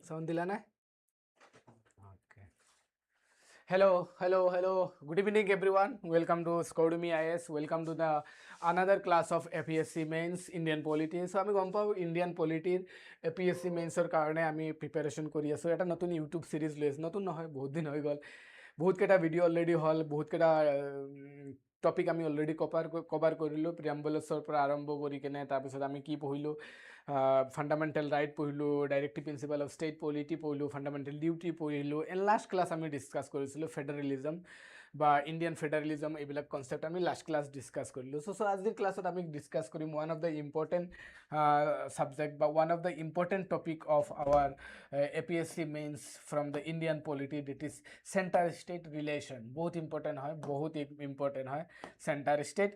Sound dila na? Okay. Hello. Good evening, everyone. Welcome to Scordemy IAS. Welcome to the another class of APSC Mains Indian Polity. So, আমি গম পাওঁ Indian Polity APSC Mains কাৰণে আমি preparation কৰি আছোঁ। এটা নতুন YouTube সিৰিজ লৈ আছোঁ। নতুন নহয়, বহুত দিন হৈ গ'ল। বহুত কেইটা ভিডিঅ' অলৰেডি হ'ল, বহুত কেইটা টপিক আমি অলৰেডি কভাৰ কৰিলোঁ। প্ৰিয়াম্বুলাছৰ পৰা আৰম্ভ কৰি কেনে তাৰপিছত আমি কি পঢ়িলোঁ, ফাণ্ডামেণ্টেল ৰাইট পঢ়িলোঁ, directive principal of state polity পঢ়িলোঁ, ফাণ্ডামেণ্টেল ডিউটি পঢ়িলোঁ। এণ্ড লাষ্ট ক্লাছ আমি ডিছকাছ কৰিছিলোঁ ফেডাৰেলিজম বা ইণ্ডিয়ান ফেডাৰেলিজম, এইবিলাক কনচেপ্ট আমি লাষ্ট ক্লাছ ডিছকাছ কৰিলোঁ। চ' আজিৰ ক্লাছত আমি ডিছকাছ কৰিম one of the important subject বা one of the important topic of our APSC mains from the Indian polity, that is centre state relation. বহুত important হয়, বহুত ইম্পৰ্টেণ্ট হয় চেণ্টাৰ ষ্টেট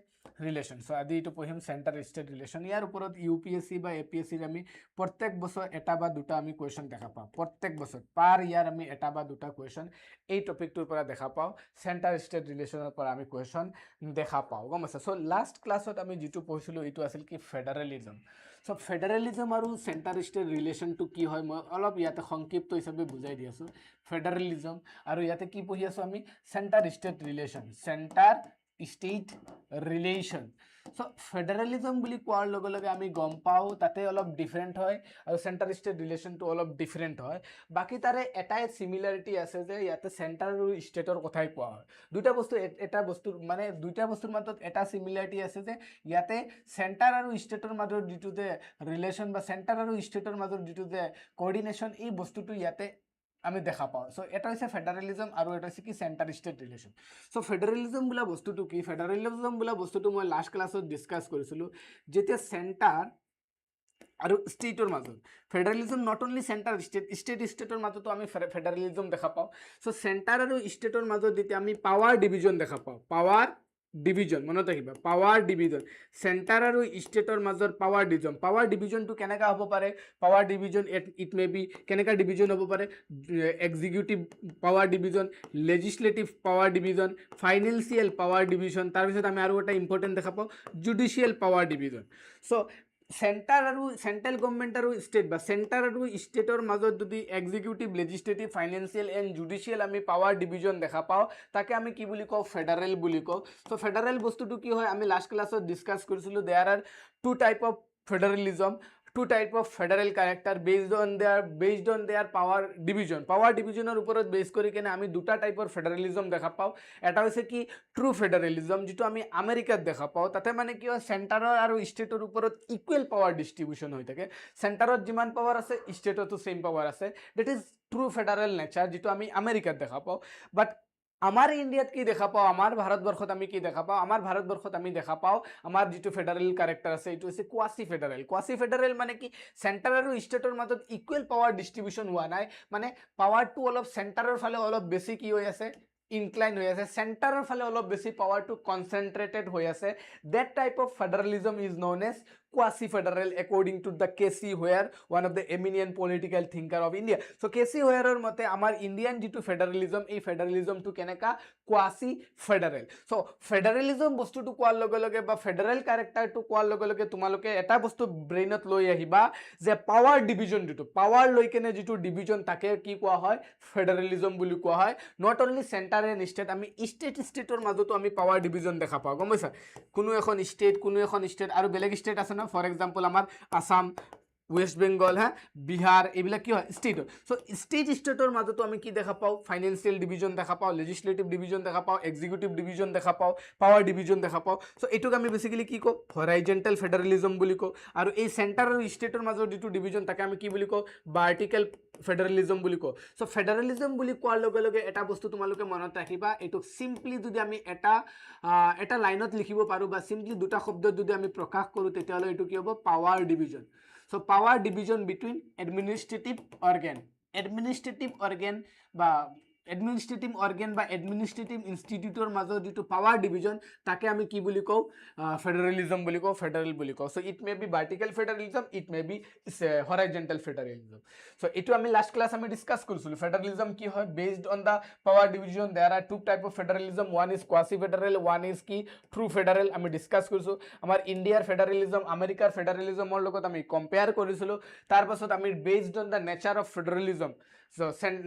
ৰিলেশ্যন। চ' আজি এইটো পঢ়িম চেণ্টাৰ ষ্টেট ৰিলেশ্যন। ইয়াৰ ওপৰত UPSC বা APSCৰ আমি প্ৰত্যেক বছৰ এটা বা দুটা আমি কুৱেশ্যন দেখা পাওঁ। প্ৰত্যেক বছৰ পাৰ ইয়াৰ আমি এটা বা দুটা কুৱেশ্যন এই টপিকটোৰ পৰা দেখা পাওঁ। চেণ্টাৰ ষ্টেট ৰিলেশ্যনৰ পৰা আমি কুৱেশ্যন দেখা পাওঁ, গম পাইছা। চ' লাষ্ট ক্লাছত আমি যিটো পঢ়িছিলোঁ এইটো আছিল কি ফেডাৰেলিজম। চ' ফেডাৰেলিজম আৰু চেণ্টাৰ ষ্টেট ৰিলেশ্যনটো কি হয় মই অলপ ইয়াতে সংক্ষিপ্ত হিচাপে বুজাই দি আছোঁ। ফেডাৰেলিজম আৰু ইয়াতে কি পঢ়ি আছোঁ আমি, centre state relation, centre state relation. So' federalism বুলি কোৱাৰ লগে লগে আমি গম পাওঁ তাতে অলপ ডিফাৰেণ্ট হয় আৰু চেণ্টাৰ ষ্টেট ৰিলেশ্যনটো অলপ ডিফাৰেণ্ট হয়। বাকী তাৰে এটাই চিমিলাৰিটি আছে যে ইয়াতে চেণ্টাৰ আৰু ষ্টেটৰ কথাই কোৱা হয়। দুটা বস্তু দুইটা বস্তুৰ মাজত এটা চিমিলাৰিটি আছে যে ইয়াতে চেণ্টাৰ আৰু ষ্টেটৰ মাজত যিটো যে ৰিলেশ্যন বা চেণ্টাৰ আৰু ষ্টেটৰ মাজত যিটো যে কোঅৰ্ডিনেশ্যন, এই বস্তুটো ইয়াতে আমি দেখা পাওঁ। চ' এটা হৈছে ফেডাৰেলিজম আৰু এটা হৈছে কি centre state relation. So' federalism বোলা বস্তুটো কি, ফেডাৰেলিজম বোলা বস্তুটো মই লাষ্ট ক্লাছত ডিছকাছ কৰিছিলোঁ। যেতিয়া চেণ্টাৰ আৰু ষ্টেটৰ মাজত, ফেডাৰেলিজম নট অনলি চেণ্টাৰ ষ্টেটৰ মাজতো আমি ফেডাৰেলিজম দেখা পাওঁ। চ' চেণ্টাৰ আৰু ষ্টেটৰ মাজত যেতিয়া আমি পাৱাৰ ডিভিজন দেখা পাওঁ, পাৱাৰ ডিভিজন মনত ৰাখিবা, পাৱাৰ ডিভিজন, চেণ্টাৰ আৰু ষ্টেটৰ মাজত পাৱাৰ ডিভিজনটো কেনেকা হ'ব পাৰে, power division it may B কেনেকা ডিভিজন হ'ব পাৰে, executive power division, legislative power division, financial power division, তাৰপিছত আমি আৰু এটা ইম্পৰ্টেণ্ট দেখা পাওঁ জুডিচিয়েল পাৱাৰ ডিভিজন। চ' চেণ্টাৰ আৰু চেণ্ট্ৰেল গভৰ্ণমেণ্ট আৰু ষ্টেট বা চেণ্টাৰ আৰু ষ্টেটৰ মাজত যদি executive, legislative, financial and judicial আমি পাৱাৰ ডিভিজন দেখা পাওঁ, তাকে আমি কি বুলি কওঁ, ফেডাৰেল বুলি কওঁ। চ' ফেডাৰেল বস্তুটো কি হয় আমি লাষ্ট ক্লাছত ডিছকাছ কৰিছিলোঁ। There are two type of federalism, two type of federal character based on their power division. Power divisionৰ ওপৰত বেছ কৰি কেনে আমি দুটা টাইপৰ ফেডাৰেলিজম দেখা পাওঁ। এটা হৈছে কি ট্ৰু ফেডাৰেলিজম, যিটো আমি আমেৰিকাত দেখা পাওঁ। তাতে মানে কি হয় চেণ্টাৰৰ আৰু ষ্টেটৰ ওপৰত ইকুৱেল পাৱাৰ ডিষ্ট্ৰিবিউশ্যন হৈ থাকে। চেণ্টাৰত যিমান পাৱাৰ আছে ষ্টেটতো ছেইম পাৱাৰ আছে। That is true federal nature, যিটো আমি আমেৰিকাত দেখা পাওঁ। বাট আমাৰ ইণ্ডিয়াত কি দেখা পাওঁ, আমাৰ ভাৰতবৰ্ষত আমি কি দেখা পাওঁ, আমাৰ ভাৰতবৰ্ষত আমি দেখা পাওঁ আমাৰ যিটো ফেডাৰেল কাৰেক্টাৰ আছে এইটো হৈছে কোৱাচি ফেডাৰেল। কোৱাচি ফেডাৰেল মানে কি চেণ্টাৰ আৰু ষ্টেটৰ মাজত ইকুৱেল পাৱাৰ ডিষ্ট্ৰিবিউশ্যন হোৱা নাই, মানে পাৱাৰটো অলপ চেণ্টাৰৰ ফালে অলপ বেছি কি হৈ আছে, ইনক্লাইন হৈ আছে, চেণ্টাৰৰ ফালে অলপ বেছি পাৱাৰটো কনচেনট্ৰেটেড হৈ আছে। That type of federalism is known as quasi federal according to the KC Hoare, one of the eminent political thinker of India. So KC Hoare মতে আমাৰ ইণ্ডিয়ান যিটো ফেডাৰেলিজম, এই ফেডাৰেলিজমটো কেনেকা কোৱাচি ফেডাৰেল। চ' ফেডাৰেলিজম বস্তুটো কোৱাৰ লগে লগে বা ফেডাৰেল কেৰেক্টাৰটো কোৱাৰ লগে লগে তোমালোকে এটা বস্তু ব্ৰেইনত লৈ আহিবা যে পাৱাৰ ডিভিজন, যিটো পাৱাৰ লৈ কেনে যিটো ডিভিজন তাকে কি কোৱা হয়, ফেডাৰেলিজম বুলি কোৱা হয়। Not only centre and state, আমি ষ্টেটৰ মাজতো আমি পাৱাৰ ডিভিজন দেখা পাওঁ, গম পাইছা। কোনো এখন ষ্টেট আৰু বেলেগ ষ্টেট আছে না, ফৰ এক্সাম্পল আমাৰ আসাম, ওয়েস্ট বেংগল, বিহাৰ, এইবিলাক কি হয় ষ্টেটৰ। চ' ষ্টেটৰ মাজতো আমি কি দেখা পাওঁ, ফাইনেন্সিয়েল ডিভিজন দেখা পাওঁ, লেজিছলেটিভ ডিভিজন দেখা পাওঁ, এক্সিকিউটিভ ডিভিজন দেখা পাওঁ, পাৱাৰ ডিভিজন দেখা পাওঁ। চ' এইটোক আমি বেচিকেলি কি কওঁ, হৰাইজেণ্টেল ফেডাৰেলিজম বুলি কওঁ। আৰু এই চেণ্টাৰ আৰু ষ্টেটৰ মাজৰ যিটো ডিভিজন তাকে আমি কি বুলি কওঁ, ভাৰ্টিকেল ফেডাৰেলিজম বুলি কওঁ। চ' ফেডাৰেলিজম বুলি কোৱাৰ লগে লগে এটা বস্তু তোমালোকে মনত ৰাখিবা, এইটোক চিম্পলি যদি আমি এটা লাইনত লিখিব পাৰোঁ বা চিম্পলি দুটা শব্দত যদি আমি প্ৰকাশ কৰোঁ, তেতিয়াহ'লে এইটো কি হ'ব, power division. So' power division between administrative organ বা এডমিনিষ্ট্ৰেটিভ অৰ্গেন বা এডমিনিষ্ট্ৰেটিভ ইনষ্টিটিউটৰ মাজত যিটো পাৱাৰ ডিভিজন তাকে আমি কি বুলি কওঁ ফেডাৰেলিজম বুলি কওঁ ফেডাৰেল বুলি কওঁ so' it may be vertical federalism it may be horizontal federalism so' এইটো আমি লাষ্ট ক্লাছ আমি ডিছকাছ কৰিছিলোঁ ফেডাৰেলিজম কি হয় based on the power division there are two type of federalism one is quasi federal one is কি true federal আমি discuss কৰিছোঁ আমাৰ ইণ্ডিয়াৰ ফেডাৰেলিজম আমেৰিকাৰ ফেডাৰেলিজমৰ লগত আমি কম্পেয়াৰ কৰিছিলোঁ তাৰপাছত আমি based on the nature of federalism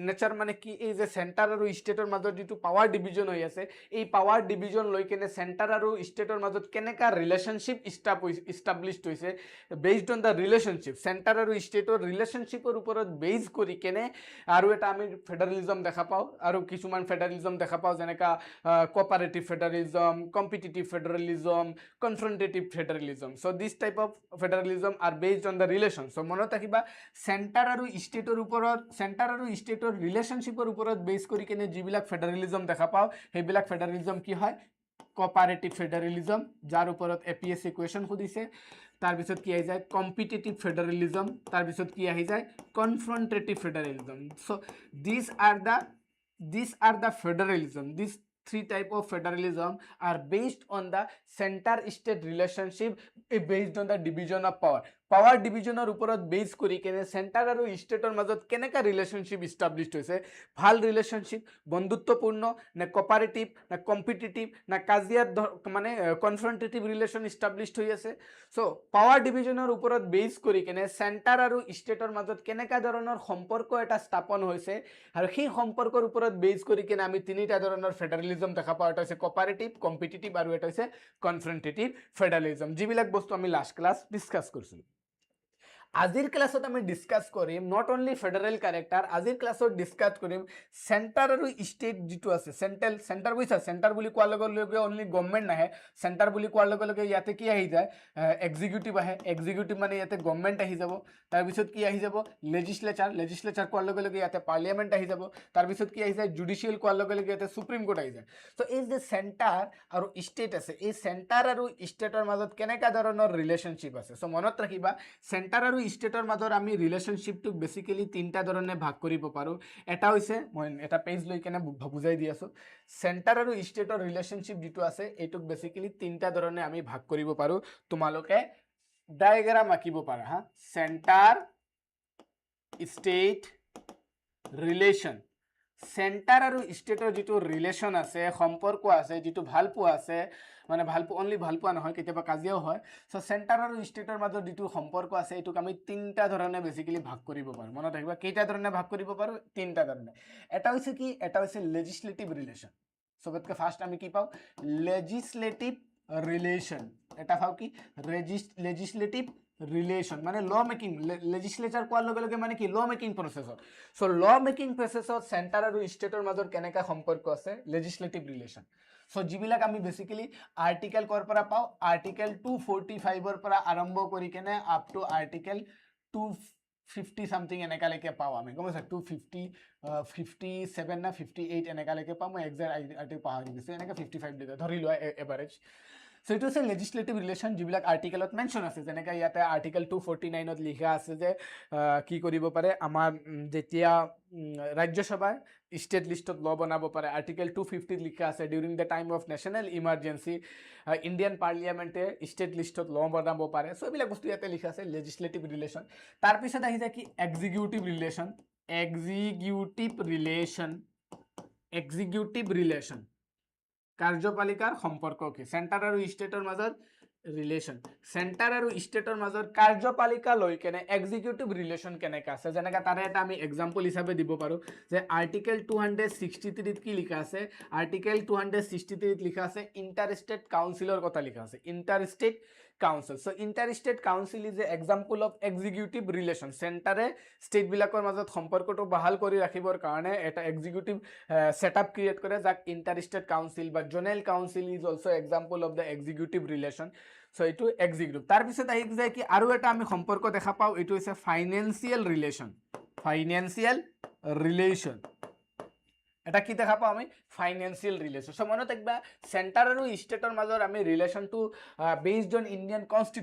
nature মানে কি এই যে চেণ্টাৰ আৰু ষ্টেটৰ মাজত যিটো পাৱাৰ ডিভিজন হৈ আছে এই পাৱাৰ ডিভিজন লৈ কেনে চেণ্টাৰ আৰু ষ্টেটৰ মাজত কেনেকা ৰিলেশ্যনশ্বিপ ইষ্টাব্লিছড হৈছে based on the relationship centre আৰু ষ্টেটৰ ৰিলেশ্যনশ্বিপৰ ওপৰত বেছ কৰি কেনে আৰু এটা আমি ফেডাৰেলিজম দেখা পাওঁ আৰু কিছুমান ফেডাৰেলিজম দেখা পাওঁ যেনেকা cooperative federalism competitive federalism confrontative federalism so' this type of federalism are based on the relation so' মনত ৰাখিবা চেণ্টাৰ আৰু ষ্টেটৰ ওপৰত চেণ্টাৰ আৰু ষ্টেটৰ ৰিলেশ্যনশ্বিপৰ ওপৰত বেছ কৰি কেনে যিবিলাক ফেডাৰেলিজম দেখা পাওঁ সেইবিলাক ফেডাৰেলিজম কি হয় কোঅপাৰেটিভ ফেডাৰেলিজম যাৰ ওপৰত APSC কুৱেশ্যন সুধিছে তাৰপিছত কি আহি যায় কম্পিটিটিভ ফেডাৰেলিজম তাৰপিছত কি আহি যায় confrontative federalism so' this are the federalism this three type of federalism are based on the center state relationship based on the division of power power ডিভিজনৰ ওপৰত বেছ কৰি কেনে চেণ্টাৰ আৰু ষ্টেটৰ মাজত কেনেকা ৰিলেশ্যনশ্বিপ ইষ্টাব্লিছড হৈছে ভাল ৰিলেশ্যনশ্বিপ বন্ধুত্বপূৰ্ণ নে কোঅপাৰেটিভ নে কম্পিটিটিভ নে কাজিয়াত মানে কনফ্ৰণ্টেটিভ ৰিলেশ্যন ইষ্টাব্লিছড হৈ আছে চ' পাৱাৰ ডিভিজনৰ ওপৰত বেছ কৰি কেনে চেণ্টাৰ আৰু ষ্টেটৰ মাজত কেনেকা ধৰণৰ সম্পৰ্ক এটা স্থাপন হৈছে আৰু সেই সম্পৰ্কৰ ওপৰত বেছ কৰি কেনে আমি তিনিটা ধৰণৰ ফেডাৰেলিজম দেখা পাওঁ এটা হৈছে কোঅপাৰেটিভ কম্পিটিটিভ আৰু এটা হৈছে কনফ্ৰণ্টেটিভ ফেডাৰেলিজম যিবিলাক বস্তু আমি লাষ্ট ক্লাছ ডিছকাছ কৰিছিলোঁ আজিৰ ক্লাছত আমি ডিছকাছ কৰিম নট অনলি ফেডাৰেল কেৰেক্টাৰ আজিৰ ক্লাছত ডিছকাছ কৰিম চেণ্টাৰ আৰু ষ্টেট যিটো আছে চেণ্টাৰ বুজিছা চেণ্টাৰ বুলি কোৱাৰ লগে লগে অনলি গভৰ্ণমেণ্ট নাহে চেণ্টাৰ বুলি কোৱাৰ লগে লগে ইয়াতে কি আহি যায় এক্সিকিউটিভ আহে এক্সিকিউটিভ মানে ইয়াতে গভৰ্ণমেণ্ট আহি যাব তাৰপিছত কি আহি যাব লেজিছলেচাৰ কোৱাৰ লগে লগে ইয়াতে পাৰ্লিয়ামেণ্ট আহি যাব তাৰপিছত কি আহি যায় জুডিচিয়েল কোৱাৰ লগে লগে ইয়াতে সুপ্ৰিম কোৰ্ট আহি যায় চ' এই যে চেণ্টাৰ আৰু ষ্টেট আছে এই চেণ্টাৰ আৰু ষ্টেটৰ মাজত কেনেকা ধৰণৰ ৰিলেশ্যনশ্বিপ আছে চ' মনত ৰাখিবা চেণ্টাৰ আৰু ষ্টেটৰ মাজত আমি ৰিলেশ্যনশ্বিপটোক বেছিকেলি তিনিটা ধৰণে ভাগ কৰিব পাৰোঁ এটা হৈছে মই এটা পেজ লৈ কেনে বুজাই দি আছোঁ চেণ্টাৰ আৰু ষ্টেটৰ ৰিলেশ্যনশ্বিপ যিটো আছে এইটোক বেছিকেলি তিনিটা ধৰণে আমি ভাগ কৰিব পাৰোঁ তোমালোকে ডায়েগ্ৰাম আঁকিব পাৰা হা চেণ্টাৰ ষ্টেট ৰিলেশ্যন চেণ্টাৰ আৰু ষ্টেটৰ যিটো ৰিলেশ্যন আছে সম্পৰ্ক আছে যিটো ভালপোৱা আছে মানে অনলি ভালপোৱা নহয় কেতিয়াবা কাজিয়াও হয় চ' চেণ্টাৰ আৰু ষ্টেটৰ মাজত যিটো সম্পৰ্ক আছে এইটোক আমি তিনিটা ধৰণে বেছিকেলি ভাগ কৰিব পাৰোঁ মনত ৰাখিবা কেইটা ধৰণে ভাগ কৰিব পাৰোঁ তিনিটা ধৰণে এটা হৈছে কি এটা হৈছে লেজিছলেটিভ ৰিলেশ্যন চবতকৈ ফাৰ্ষ্ট আমি কি পাওঁ লেজিছলেটিভ ৰিলেশ্যন এটা পাওঁ কি লেজিছলেটিভ ৰিলেশ্যন মানে ল মেকিং লেজিছলেচাৰ কোৱাৰ লগে লগে মানে কি ল মেকিং প্ৰচেছত চ' ল মেকিং প্ৰচেছত চেণ্টাৰ আৰু ষ্টেটৰ মাজত কেনেকা সম্পৰ্ক আছে লেজিছলেটিভ ৰিলেশ্যন চ' যিবিলাক আমি বেছিকেলি আৰ্টিকেল ক'ৰ পৰা পাওঁ আৰ্টিকেল 245ৰ পৰা আৰম্ভ কৰি কেনে আপ টু আৰ্টিকেল 250 চামথিং এনেকালৈকে পাওঁ আমি গম পাইছা 257 না 58 এনেকালৈকে পাওঁ মই একজেক্ট আৰ্টিকেল পাহৰি গৈছোঁ এনেকৈ 55 দিলে ধৰি লোৱা এভাৰেজ চ' এইটো হৈছে লেজিছলেটিভ ৰিলেশ্যন যিবিলাক আৰ্টিকেলত মেনশ্যন আছে যেনেকৈ ইয়াতে আৰ্টিকেল 249ত লিখা আছে যে কি কৰিব পাৰে আমাৰ যেতিয়া ৰাজ্যসভাই ষ্টেট লিষ্টত ল বনাব পাৰে আৰ্টিকেল 250ত লিখা আছে during the time of national emergency Indian পাৰ্লিয়ামেণ্টে ষ্টেট লিষ্টত ল বনাব পাৰে চ' এইবিলাক বস্তু ইয়াতে লিখা আছে লেজিছলেটিভ ৰিলেশ্যন তাৰপিছত আহি যায় কি এক্সিকিউটিভ ৰিলেশ্যন কাৰ্যপালিকাৰ সম্পৰ্ক কি চেণ্টাৰ আৰু ষ্টেটৰ মাজত ৰিলেশ্যন চেণ্টাৰ আৰু ষ্টেটৰ মাজত কাৰ্যপালিকা লৈ কেনে এক্সিকিউটিভ ৰিলেশ্যন কেনেকৈ আছে যেনেকৈ তাৰে এটা আমি এক্সাম্পল হিচাপে দিব পাৰোঁ যে আৰ্টিকেল 263ত কি লিখা আছে আৰ্টিকেল 263ত লিখা আছে ইণ্টাৰ ষ্টেট কাউন্সিলৰ কথা লিখা আছে inter state council so' inter state council is a example of executive relation চেণ্টাৰে ষ্টেটবিলাকৰ মাজত সম্পৰ্কটো বাহাল কৰি ৰাখিবৰ কাৰণে এটা এক্সিকিউটিভ ছেটআপ ক্ৰিয়েট কৰে যাক ইণ্টাৰ ষ্টেট কাউন্সিল বা zonal council is also' example of the executive relation so' এইটো এক্সিকিউটিভ তাৰপিছত আহি যায় কি আৰু এটা আমি সম্পৰ্ক দেখা পাওঁ এইটো হৈছে ফাইনেন্সিয়েল ৰিলেশ্যন এটা কি দেখা পাওঁ আমি ফাইনেন্সিয়েল ৰিলেশ্যন সো মনত ৰাখিবা চেণ্টাৰ আৰু ষ্টেটৰ মাজৰ আমি ৰিলেশ্যনটো বেছড অন ইণ্ডিয়ান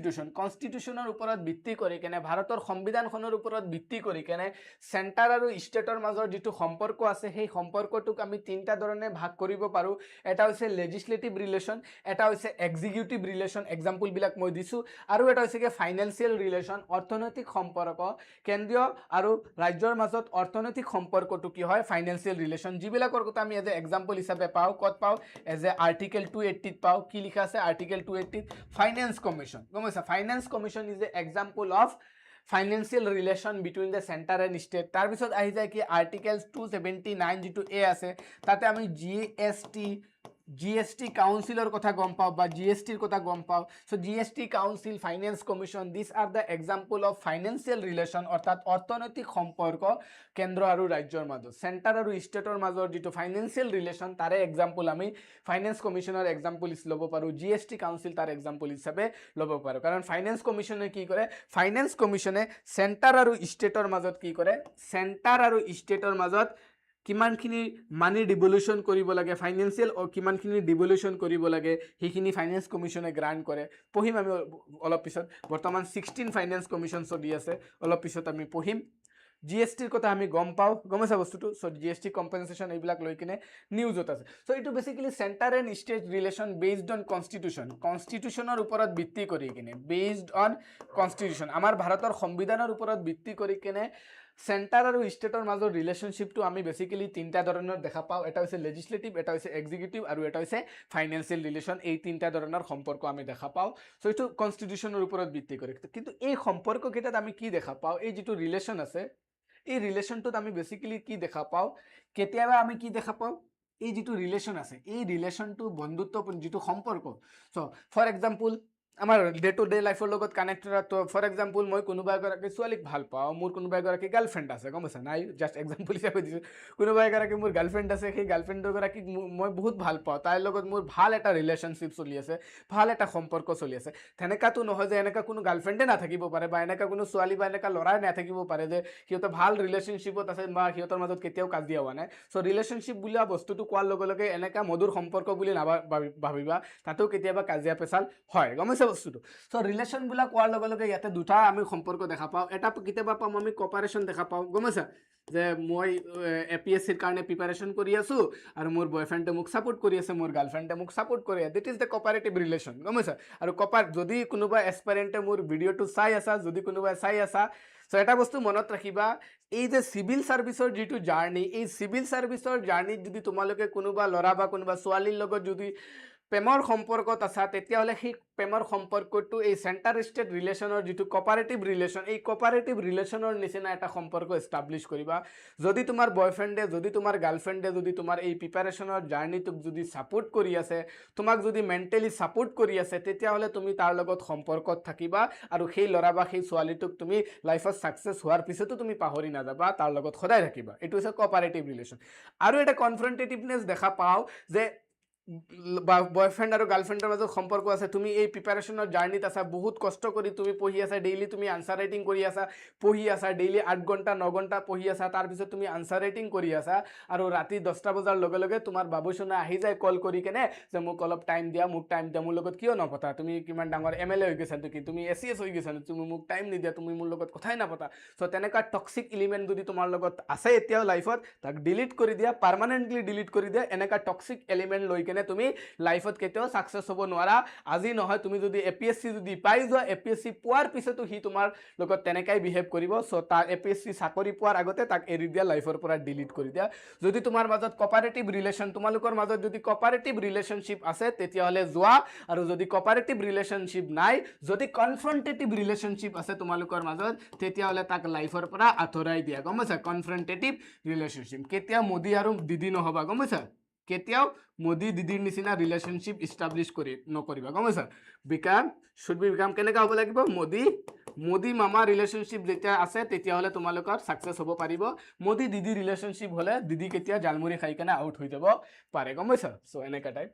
কনষ্টিটিউশ্যনৰ ওপৰত ভিত্তি কৰি কেনে ভাৰতৰ সংবিধানখনৰ ওপৰত ভিত্তি কৰি কেনে চেণ্টাৰ আৰু ষ্টেটৰ মাজৰ যিটো সম্পৰ্ক আছে সেই সম্পৰ্কটোক আমি তিনিটা ধৰণে ভাগ কৰিব পাৰোঁ এটা হৈছে লেজিসলেটিভ ৰিলেশ্যন এটা হৈছে এক্সিকিউটিভ ৰিলেশ্যন এক্সাম্পলবিলাক মই দিছোঁ আৰু এটা হৈছে কি ফাইনেন্সিয়েল ৰিলেশ্যন অৰ্থনৈতিক সম্পৰ্ক কেন্দ্ৰীয় আৰু ৰাজ্যৰ মাজত অৰ্থনৈতিক সম্পৰ্কটো কি হয় ফাইনেন্সিয়েল ৰিলেশ্যন যিবিলাকৰ কথা আমি এজ এ এক্সাম্পল হিচাপে পাওঁ ক'ত পাওঁ এজ এ আৰ্টিকেল 280 পাওঁ কি লিখা আছে আৰ্টিকেল 280 ফাইনেন্স কমিশ্যন গম পাইছা finance commission is a example of financial relation between the centre and state তাৰপিছত আহি যায় কি আৰ্টিকেল 279 যিটো এ আছে তাতে আমি GST কাউন্সিলৰ কথা গম পাওঁ বা GSTৰ কথা গম পাওঁ so GST council finance commission this R the example of financial relation অৰ্থাৎ অৰ্থনৈতিক সম্পৰ্ক কেন্দ্ৰ আৰু ৰাজ্যৰ মাজত চেণ্টাৰ আৰু ষ্টেটৰ মাজৰ যিটো ফাইনেন্সিয়েল ৰিলেশ্যন তাৰে এক্সাম্পল আমি ফাইনেন্স কমিশ্যনৰ এক্সাম্পল ল'ব পাৰোঁ GST কাউন্সিল তাৰ এক্সাম্পল হিচাপে ল'ব পাৰোঁ কাৰণ ফাইনেন্স কমিশ্যনে কি কৰে ফাইনেন্স কমিশ্যনে চেণ্টাৰ আৰু ষ্টেটৰ মাজত কি কৰে চেণ্টাৰ আৰু ষ্টেটৰ মাজত কিমানখিনি মানি ডিভলিউশ্যন কৰিব লাগে ফাইনেন্সিয়েল কিমানখিনি ডিভলিউশ্যন কৰিব লাগে সেইখিনি ফাইনেন্স কমিশ্যনে গ্ৰাণ্ট কৰে পঢ়িম আমি অলপ পিছত বৰ্তমান 16 ফাইনেন্স কমিশ্যন চলি আছে অলপ পিছত আমি পঢ়িম GSTৰ কথা আমি গম পাওঁ গমছা বস্তুটো সো GST কম্পেনসেশ্যন এইবিলাক লৈ কিনে নিউজত আছে সো এইটো basically centre and state relation based on কনষ্টিটিউশ্যনৰ ওপৰত ভিত্তি কৰি কিনে বেছড অন কনষ্টিটিউশ্যন আমাৰ ভাৰতৰ সংবিধানৰ ওপৰত ভিত্তি কৰি কিনে চেণ্টাৰ আৰু ষ্টেটৰ মাজৰ ৰিলেশ্যনশ্বিপটো আমি বেসিক্যালি তিনিটা ধৰণৰ দেখা পাওঁ এটা হৈছে লেজিসলেটিভ এটা হৈছে এক্সিকিউটিভ আৰু এটা হৈছে ফাইনেন্সিয়েল ৰিলেশ্যন এই তিনিটা ধৰণৰ সম্পৰ্ক আমি দেখা পাওঁ সো এইটো কনষ্টিটিউশ্যনৰ ওপৰত ভিত্তি কৰি কিন্তু এই সম্পৰ্ককেইটাত আমি কি দেখা পাওঁ এই যিটো ৰিলেশ্যন আছে এই ৰিলেশ্যনটোত আমি বেসিক্যালি কি দেখা পাওঁ কেতিয়াবা আমি কি দেখা পাওঁ এই যিটো ৰিলেশ্যন আছে এই ৰিলেশ্যনটো বন্ধুত্বপূৰ্ণ যিটো সম্পৰ্ক সো ফৰ এক্সাম্পল আমাৰ ডে টু ডে লাইফৰ লগত কানেক্টেড তো ফৰ এক্সাম্পল মই কোনোবা এগৰাকী ছোৱালীক ভাল পাওঁ মোৰ কোনোবা এগৰাকী গাৰ্লফ্ৰেণ্ড আছে গম পাইছা নাই জাষ্ট এক্সাম্পল হিচাপে দিছোঁ কোনোবা এগৰাকী মোৰ গাৰ্লফ্ৰেণ্ড আছে সেই গাৰ্লফ্ৰেণ্ডগৰাকীক মই বহুত ভাল পাওঁ তাইৰ লগত মোৰ ভাল এটা ৰিলেশ্যনশ্বিপ চলি আছে ভাল এটা সম্পৰ্ক চলি আছে তেনেকাতো নহয় যে এনেকা কোনো গাৰ্লফ্ৰেণ্ডে নাথাকিব পাৰে বা এনেকা কোনো ছোৱালী বা এনেকা ল'ৰাই নাথাকিব পাৰে যে সিহঁতে ভাল ৰিলেশ্যনশ্বিপত আছে বা সিহঁতৰ মাজত কেতিয়াও কাজিয়া হোৱা নাই সো ৰিলেশ্যনশ্বিপ বোলা বস্তুটো কোৱাৰ লগে লগে এনেকা মধুৰ সম্পৰ্ক বুলি ভাবিবা তাতেও কেতিয়াবা কাজিয়া পেচাল হয় গম পাইছা বস্তুটো সো ৰিলেশ্যনবিলাক কোৱাৰ লগে লগে ইয়াতে দুটা আমি সম্পৰ্ক দেখা পাওঁ এটা কেতিয়াবা পাম আমি কপাৰেশ্যন দেখা পাওঁ গম পাইছা যে মই APSCৰ কাৰণে প্ৰিপাৰেশ্যন কৰি আছোঁ আৰু মোৰ বয়ফ্ৰেণ্ডে মোক ছাপোৰ্ট কৰি আছে মোৰ গাৰ্লফ্ৰেণ্ডে মোক ছাপোৰ্ট কৰি আছে দিট ইজ দ্য কপাৰেটিভ ৰিলেশ্যন গম পাইছা আৰু যদি কোনোবা এছপাৰেণ্টে মোৰ ভিডিঅ'টো চাই আছা যদি কোনোবাই চাই আছা সো এটা বস্তু মনত ৰাখিবা এই যে চিভিল সাৰ্ভিসৰ যিটো জাৰ্নি এই চিভিল সাৰ্ভিসৰ জাৰ্নিত যদি তোমালোকে কোনোবা ল'ৰা বা কোনোবা ছোৱালীৰ লগত যদি প্ৰেমৰ সম্পৰ্কত আছা তেতিয়াহ'লে সেই প্ৰেমৰ সম্পৰ্কটো এই চেণ্টাৰ ষ্টেট ৰিলেশ্যনৰ যিটো কপাৰেটিভ ৰিলেশ্যন এই কপাৰেটিভ ৰিলেশ্যনৰ নিচিনা এটা সম্পৰ্ক এষ্টাব্লিছ কৰিবা যদি তোমাৰ বয়ফ্ৰেণ্ডে যদি তোমাৰ গাৰ্লফ্ৰেণ্ডে যদি তোমাৰ এই প্ৰিপাৰেশ্যনৰ জাৰ্নিটোক যদি ছাপোৰ্ট কৰি আছে তোমাক যদি মেণ্টেলি ছাপোৰ্ট কৰি আছে তেতিয়াহ'লে তুমি তাৰ লগত সম্পৰ্কত থাকিবা আৰু সেই ল'ৰা বা সেই ছোৱালীটোক তুমি লাইফত ছাকচেছ হোৱাৰ পিছতো তুমি পাহৰি নাযাবা তাৰ লগত সদায় থাকিবা এইটো হৈছে কপাৰেটিভ ৰিলেশ্যন আৰু এটা কনফ্ৰণ্টেটিভনেছ দেখা পাওঁ যে বয়ফ্ৰেণ্ড আৰু গাৰ্লফ্ৰেণ্ডৰ মাজত সম্পৰ্ক আছে তুমি এই প্ৰিপাৰেশ্যনৰ জাৰ্নিত আছা বহুত কষ্ট কৰি তুমি পঢ়ি আছা ডেইলি তুমি আনচাৰ ৰাইটিং কৰি আছা পঢ়ি আছা ডেইলি 8 ঘণ্টা 9 ঘণ্টা পঢ়ি আছা তাৰপিছত তুমি আনচাৰ ৰাইটিং কৰি আছা আৰু ৰাতি 10টা বজাৰ লগে লগে তোমাৰ বাবুচোনা আহি যায় কল কৰি কেনে যে মোক অলপ টাইম দিয়া মোৰ লগত কিয় নপতা তুমি কিমান ডাঙৰ MLA হৈ গৈছা তুমি ACS হৈ গৈছা তুমি মোক টাইম নিদিয়া তুমি মোৰ লগত কথাই নাপতা সো তেনেকুৱা টক্সিক এলিমেণ্ট যদি তোমাৰ লগত আছে এতিয়াও লাইফত তাক ডিলিট কৰি দিয়া পাৰ্মানেণ্টলি ডিলিট কৰি দিয়া এনেকুৱা টক্সিক এলিমেণ্ট লৈ কেনে তুমি লাইফত কেতিয়াও সাকসেস হ'ব নোৱাৰা আজি নহয় তুমি যদি APSC যদি পাই যোৱা APSC পোৱাৰ পিছতো হি তোমাৰ লগত তেনেকাই বিহেভ কৰিব সো তাৰ APSC চাকৰি পোৱাৰ আগতে তাক এৰি দিয়া লাইফৰ পৰা ডিলিট কৰি দিয়া যদি তোমাৰ মাজত কপাৰেটিভ ৰিলেশ্যন তোমালোকৰ মাজত যদি কপাৰেটিভ ৰিলেশ্যনশ্বিপ আছে তেতিয়াহ'লে যোৱা আৰু যদি কপাৰেটিভ ৰিলেশ্যনশ্বিপ নাই যদি কনফ্ৰণ্টেটিভ ৰিলেশ্যনশ্বিপ আছে তোমালোকৰ মাজত তেতিয়াহ'লে তাক লাইফৰ পৰা আঁতৰাই দিয়া গম পাইছা কনফ্ৰণ্টেটিভ ৰিলেশ্যনশ্বিপ কেতিয়াও মোদী আৰু দিদি নহবা গম পাইছা কেতিয়াও মোদী দিদিৰ নিচিনা ৰিলেশ্যনশ্বিপ ইষ্টাব্লিছ নকৰিবা গম পাইছা শুড বি বিকাম কেনেকৈ হ'ব লাগিব মোদী মামা ৰিলেশ্যনশ্বিপ যেতিয়া আছে তেতিয়াহ'লে তোমালোকৰ ছাকচেছ হ'ব পাৰিব মোদী দিদি ৰিলেশ্যনশ্বিপ হ'লে দিদি কেতিয়া জালমুৰি খাই কেনে আউট হৈ যাব পাৰে গম পাইছা চ' এনেকুৱা টাইপ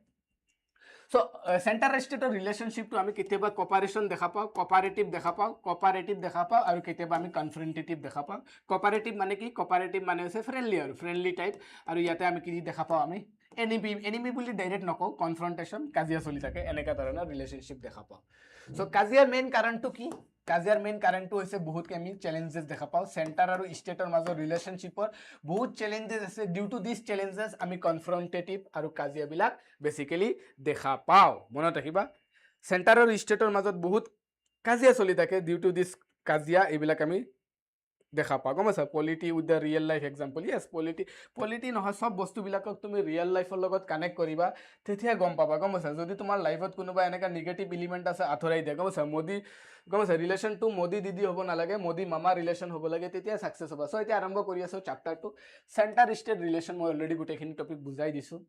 সো সেন্টাৰ স্টেটৰ ৰিলেশ্যনশ্বিপটো আমি কেতিয়াবা কপাৰেশ্যন দেখা পাওঁ, কপাৰেটিভ দেখা পাওঁ, কপাৰেটিভ দেখা পাওঁ আৰু কেতিয়াবা আমি কনফ্ৰণ্টেটিভ দেখা পাওঁ। কপাৰেটিভ মানে কি? কপাৰেটিভ মানে হৈছে ফ্ৰেণ্ডলি আৰু ফ্ৰেণ্ডলি টাইপ, আৰু ইয়াতে আমি কি দেখা পাওঁ? আমি এনিমি বুলি ডাইৰেক্ট নকওঁ, কনফ্ৰণ্টেশ্যন, কাজিয়া চলি থাকে, এনেকুৱা ধৰণৰ ৰিলেশ্যনশ্বিপ দেখা পাওঁ। চ' কাজিয়াৰ মেইন কাৰণটো কি? কাজিয়াৰ মেইন কাৰণটো হৈছে বহুত আমি চেলেঞ্জেছ দেখা পাওঁ। চেণ্টাৰ আৰু ষ্টেটৰ মাজৰ ৰিলেশ্যনশ্বিপৰ বহুত চেলেঞ্জেছ আছে। ডিউ টু দিছ চেলেঞ্জেছ আমি কনফ্ৰণ্টেটিভ আৰু কাজিয়াবিলাক বেচিকেলি দেখা পাওঁ। মনত ৰাখিবা, চেণ্টাৰ আৰু ষ্টেটৰ মাজত বহুত কাজিয়া চলি থাকে। ডিউ টু দিছ কাজিয়া এইবিলাক আমি দেখা পাওঁ, গম পাইছা? Polity with the real life example. Yes, polity নহয়, চব বস্তুবিলাকক তুমি ৰিয়েল লাইফৰ লগত কানেক্ট কৰিবা, তেতিয়া গম পাবা, গম পাইছা? যদি তোমাৰ লাইফত কোনোবা এনেকুৱা নিগেটিভ এলিমেণ্ট আছে, আঁতৰাই দিয়া, গম পাইছা? গম পাইছা? ৰিলেশ্যনটো মোদী দিদি হ'ব নালাগে, মোদী মামা ৰিলেশ্যন হ'ব লাগে, তেতিয়া ছাকচেছ হ'ব। চ' এতিয়া আৰম্ভ কৰি আছোঁ চেপ্টাৰটো। চেণ্টাৰ ষ্টেট ৰিলেশ্যন মই অলৰেডি গোটেইখিনি টপিক বুজাই দিছোঁ।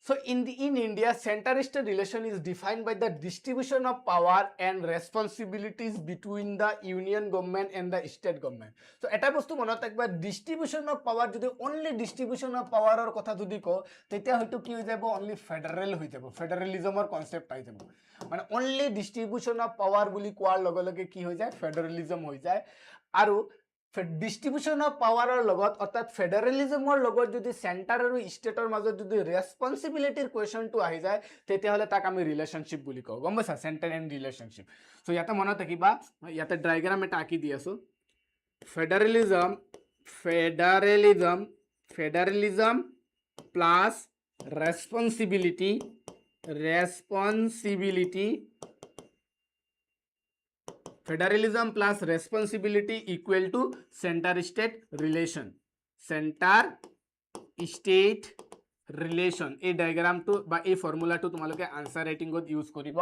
So in India, center-state relation is defined by the distribution of power and responsibilities between the union government and the state government. So eta bostu monot ekbar distribution of power jodi only distribution of power or kotha jodi ko tetia hoyto ki hoy jabo only federal hoy jabo, federalism or concept ai jabo, mane only distribution of power boli koar loge loge ki hoy jay federalism hoy jay. Aru distribution of পাৱাৰৰ লগত অৰ্থাৎ ফেডাৰেলিজমৰ লগত যদি centre আৰু ষ্টেটৰ মাজত যদি ৰেছপন্সিবিলিটিৰ কুৱেশ্যনটো আহি যায়, তেতিয়াহ'লে তাক আমি ৰিলেশ্যনশ্বিপ বুলি কওঁ, গম পাইছা? Centre and relationship. চ' ইয়াতে মনত ৰাখিবা, ইয়াতে ডায়েগ্ৰাম এটা আঁকি দি আছোঁ। Federalism plus responsibility Federalism plus responsibility equal to center-state relation. Center-state relation. এই ডায়াগ্ৰামটো বা এই ফৰ্মুলাটো তোমালোকে আনসাৰ ৰাইটিংত ইউজ কৰিব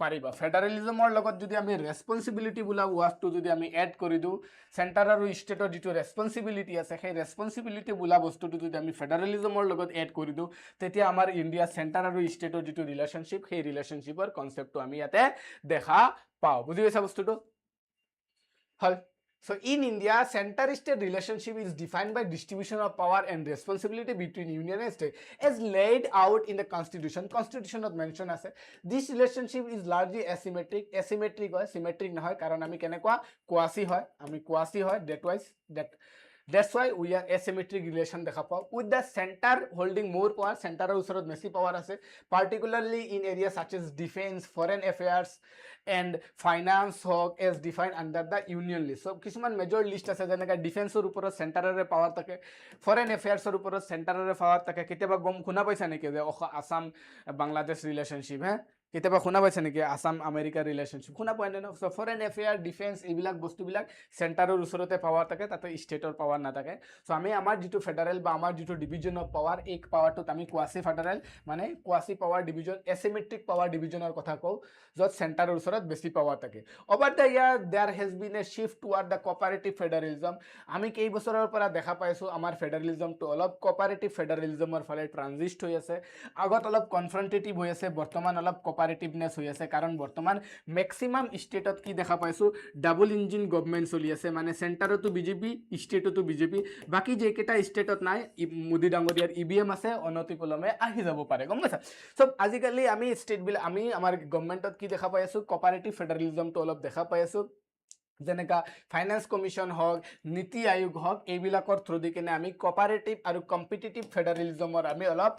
পাৰিবা। ফেডাৰেলিজমৰ লগত যদি আমি ৰেছপন্সিবিলিটি বোলা ৱাৰ্ডটো যদি আমি এড কৰি দিওঁ, চেণ্টাৰ আৰু ষ্টেটৰ যিটো ৰেছপন্সিবিলিটি আছে, সেই ৰেছপন্সিবিলিটি বোলা বস্তুটো যদি আমি ফেডাৰেলিজমৰ লগত এড কৰি দিওঁ, তেতিয়া আমাৰ ইণ্ডিয়া চেণ্টাৰ আৰু ষ্টেটৰ যিটো ৰিলেশ্যনশ্বিপ, সেই ৰিলেশ্যনশ্বিপৰ কনচেপ্টটো আমি ইয়াতে দেখা পাওঁ। বুজি পাইছা বস্তুটো? হল। So in India, center-state relationship is defined by distribution of power and responsibility between union and state as laid out in the constitution. Constitution of mention আছে. This relationship is largely asymmetric. Asymmetric হয়, symmetric নহয়, কাৰণ আমি কেনেকুৱা quasi হয়, that's why we are asymmetric relation দেখা পাওঁ। With the center holding more power, center ৰ ওচৰত বেছি power আছে, particularly in areas such as defense, foreign affairs and finance হওক as defined under the union list. So কিছুমান major list আছে, যেনেকৈ ডিফেন্সৰ ওপৰত চেণ্টাৰৰে পাৱাৰ থাকে, ফৰেন এফেয়াৰ্ছৰ ওপৰত চেণ্টাৰৰে পাৱাৰ থাকে। কেতিয়াবা শুনা পাইছা নেকি যে আসাম বাংলাদেশ ৰিলেশ্যনশ্বিপ? কেতিয়াবা শুনা পাইছে নেকি আসাম আমেৰিকাৰ ৰিলেশ্যনশ্বিপ? শুনা পোৱা নাই ন? চ' ফৰেন এফেয়াৰ, ডিফেন্স, এইবিলাক বস্তুবিলাক চেণ্টাৰৰ ওচৰতে পাৱাৰ থাকে, তাতে ষ্টেটৰ পাৱাৰ নাথাকে। চ' আমি আমাৰ যিটো ফেডাৰেল বা আমাৰ যিটো ডিভিজন অফ পাৱাৰ, এই পাৱাৰটোত আমি কোৱাছি ফেডাৰেল মানে quasi power division, asymmetric power ডিভিজনৰ কথা কওঁ, য'ত চেণ্টাৰৰ ওচৰত বেছি পাৱাৰ থাকে। Over the year there has been a shift toward the cooperative federalism. আমি কেইবছৰৰ পৰা দেখা পাইছোঁ আমাৰ ফেডাৰেলিজমটো অলপ কোঅপাৰেটিভ ফেডাৰেলিজমৰ ফালে ট্ৰানজিষ্ট হৈ আছে। আগত অলপ কনফ্ৰণ্টেটিভ হৈ আছে, বৰ্তমান অলপ কোঅপাৰেটিভনেছ হৈ আছে, কাৰণ বৰ্তমান মেক্সিমাম ষ্টেটত কি দেখা পাইছোঁ, ডাবল ইঞ্জিন গভমেণ্ট চলি আছে, মানে চেণ্টাৰতো বিজেপি, ষ্টেটতো বিজেপি। বাকী যেইকেইটা ষ্টেটত নাই, মোদী ডাঙৰীয়াৰ EVM আছে, অনতিপলমে আহি যাব পাৰে, গম পাইছা? চব আজিকালি আমি ষ্টেটবিলাক, আমি আমাৰ গভমেণ্টত কি দেখা পাই আছোঁ, কোঅপাৰেটিভ ফেডাৰেলিজমটো অলপ দেখা পাই আছোঁ। যেনেকা ফাইনেন্স কমিশ্যন হওক, নীতি আয়োগ হওক, এইবিলাকৰ থ্ৰুদি কিনে আমি কোঅপাৰেটিভ আৰু কম্পিটিটিভ ফেডাৰেলিজমৰ আমি অলপ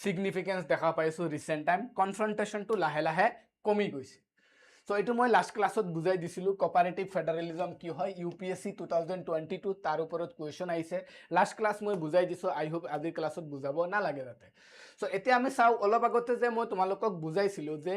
ছিগনিফিকেঞ্চ দেখা পাইছোঁ ৰিচেণ্ট টাইম। কনফ্ৰণ্টেশ্যনটো লাহে লাহে কমি গৈছে। চ' এইটো মই লাষ্ট ক্লাছত বুজাই দিছিলোঁ কোঅপাৰেটিভ ফেডাৰেলিজম কি হয়। UPSC 2022 তাৰ ওপৰত কুৱেশ্যন আহিছে। লাষ্ট ক্লাছ মই বুজাই দিছোঁ, আই হোপ আজিৰ ক্লাছত বুজাব নালাগে তাতে। চ' এতিয়া আমি চাওঁ, অলপ আগতে যে মই তোমালোকক বুজাইছিলোঁ যে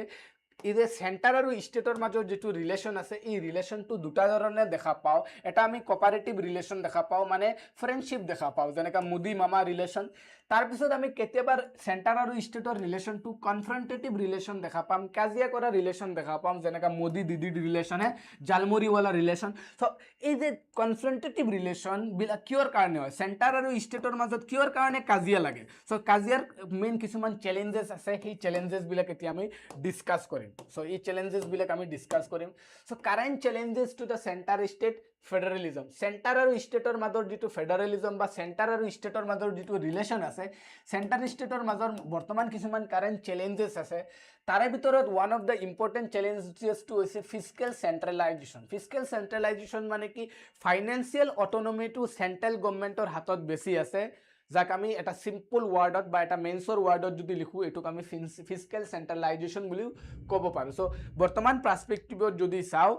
এই যে চেণ্টাৰ আৰু ষ্টেটৰ মাজত যিটো ৰিলেশ্যন আছে, এই ৰিলেশ্যনটো দুটা ধৰণে দেখা পাওঁ। এটা আমি কোঅপাৰেটিভ ৰিলেশ্যন দেখা পাওঁ, মানে ফ্ৰেণ্ডশ্বিপ দেখা পাওঁ, যেনেকৈ মোদী মামা ৰিলেশ্যন। তাৰপিছত আমি কেতিয়াবা চেণ্টাৰ আৰু ষ্টেটৰ ৰিলেশ্যনটো কনফ্ৰণ্টেটিভ ৰিলেশ্যন দেখা পাম, কাজিয়া কৰা ৰিলেশ্যন দেখা পাম, যেনেকৈ মোদী দিদিৰ ৰিলেশ্যনে জালমুৰিৱালা ৰিলেশ্যন। চ' এই যে কনফ্ৰণ্টেটিভ ৰিলেশ্যনবিলাক কিয়ৰ কাৰণে হয়, চেণ্টাৰ আৰু ষ্টেটৰ মাজত কিয়ৰ কাৰণে কাজিয়া লাগে? চ' কাজিয়াৰ মেইন কিছুমান চেলেঞ্জেছ আছে, সেই চেলেঞ্জেছবিলাক এতিয়া আমি ডিছকাছ কৰিম। চ' এই চেলেঞ্জেছবিলাক আমি ডিছকাছ কৰিম। So' current challenges to the centre state federalism centre আৰু ষ্টেটৰ মাজৰ যিটো ফেডাৰেলিজম বা সেন্টাৰ আৰু ষ্টেটৰ মাজৰ যিটো ৰিলেশ্যন আছে সেন্টাৰ ষ্টেটৰ মাজৰ বৰ্তমান কিছুমান কাৰেণ্ট চেলেঞ্জেছ আছে তাৰে ভিতৰত ওৱান অফ দ্য ইম্পৰ্টেণ্ট চেলেঞ্জেছটো হৈছে ফিস্কেল চেন্ট্ৰেলাইজেশ্যন মানে কি ফাইনেন্সিয়েল অট'নমিটো চেন্ট্ৰেল গভৰ্ণমেণ্টৰ হাতত বেছি আছে যাক আমি এটা সিম্পল ওয়াৰ্ডত বা এটা মেন্সৰ ওয়াৰ্ডত যদি লিখো এটুক আমি ফিস্কেল সেন্ট্ৰালাইজেশন বুলিও ক'ব পাৰো সো বৰ্তমান পাৰ্সপেক্টিভত যদি চাও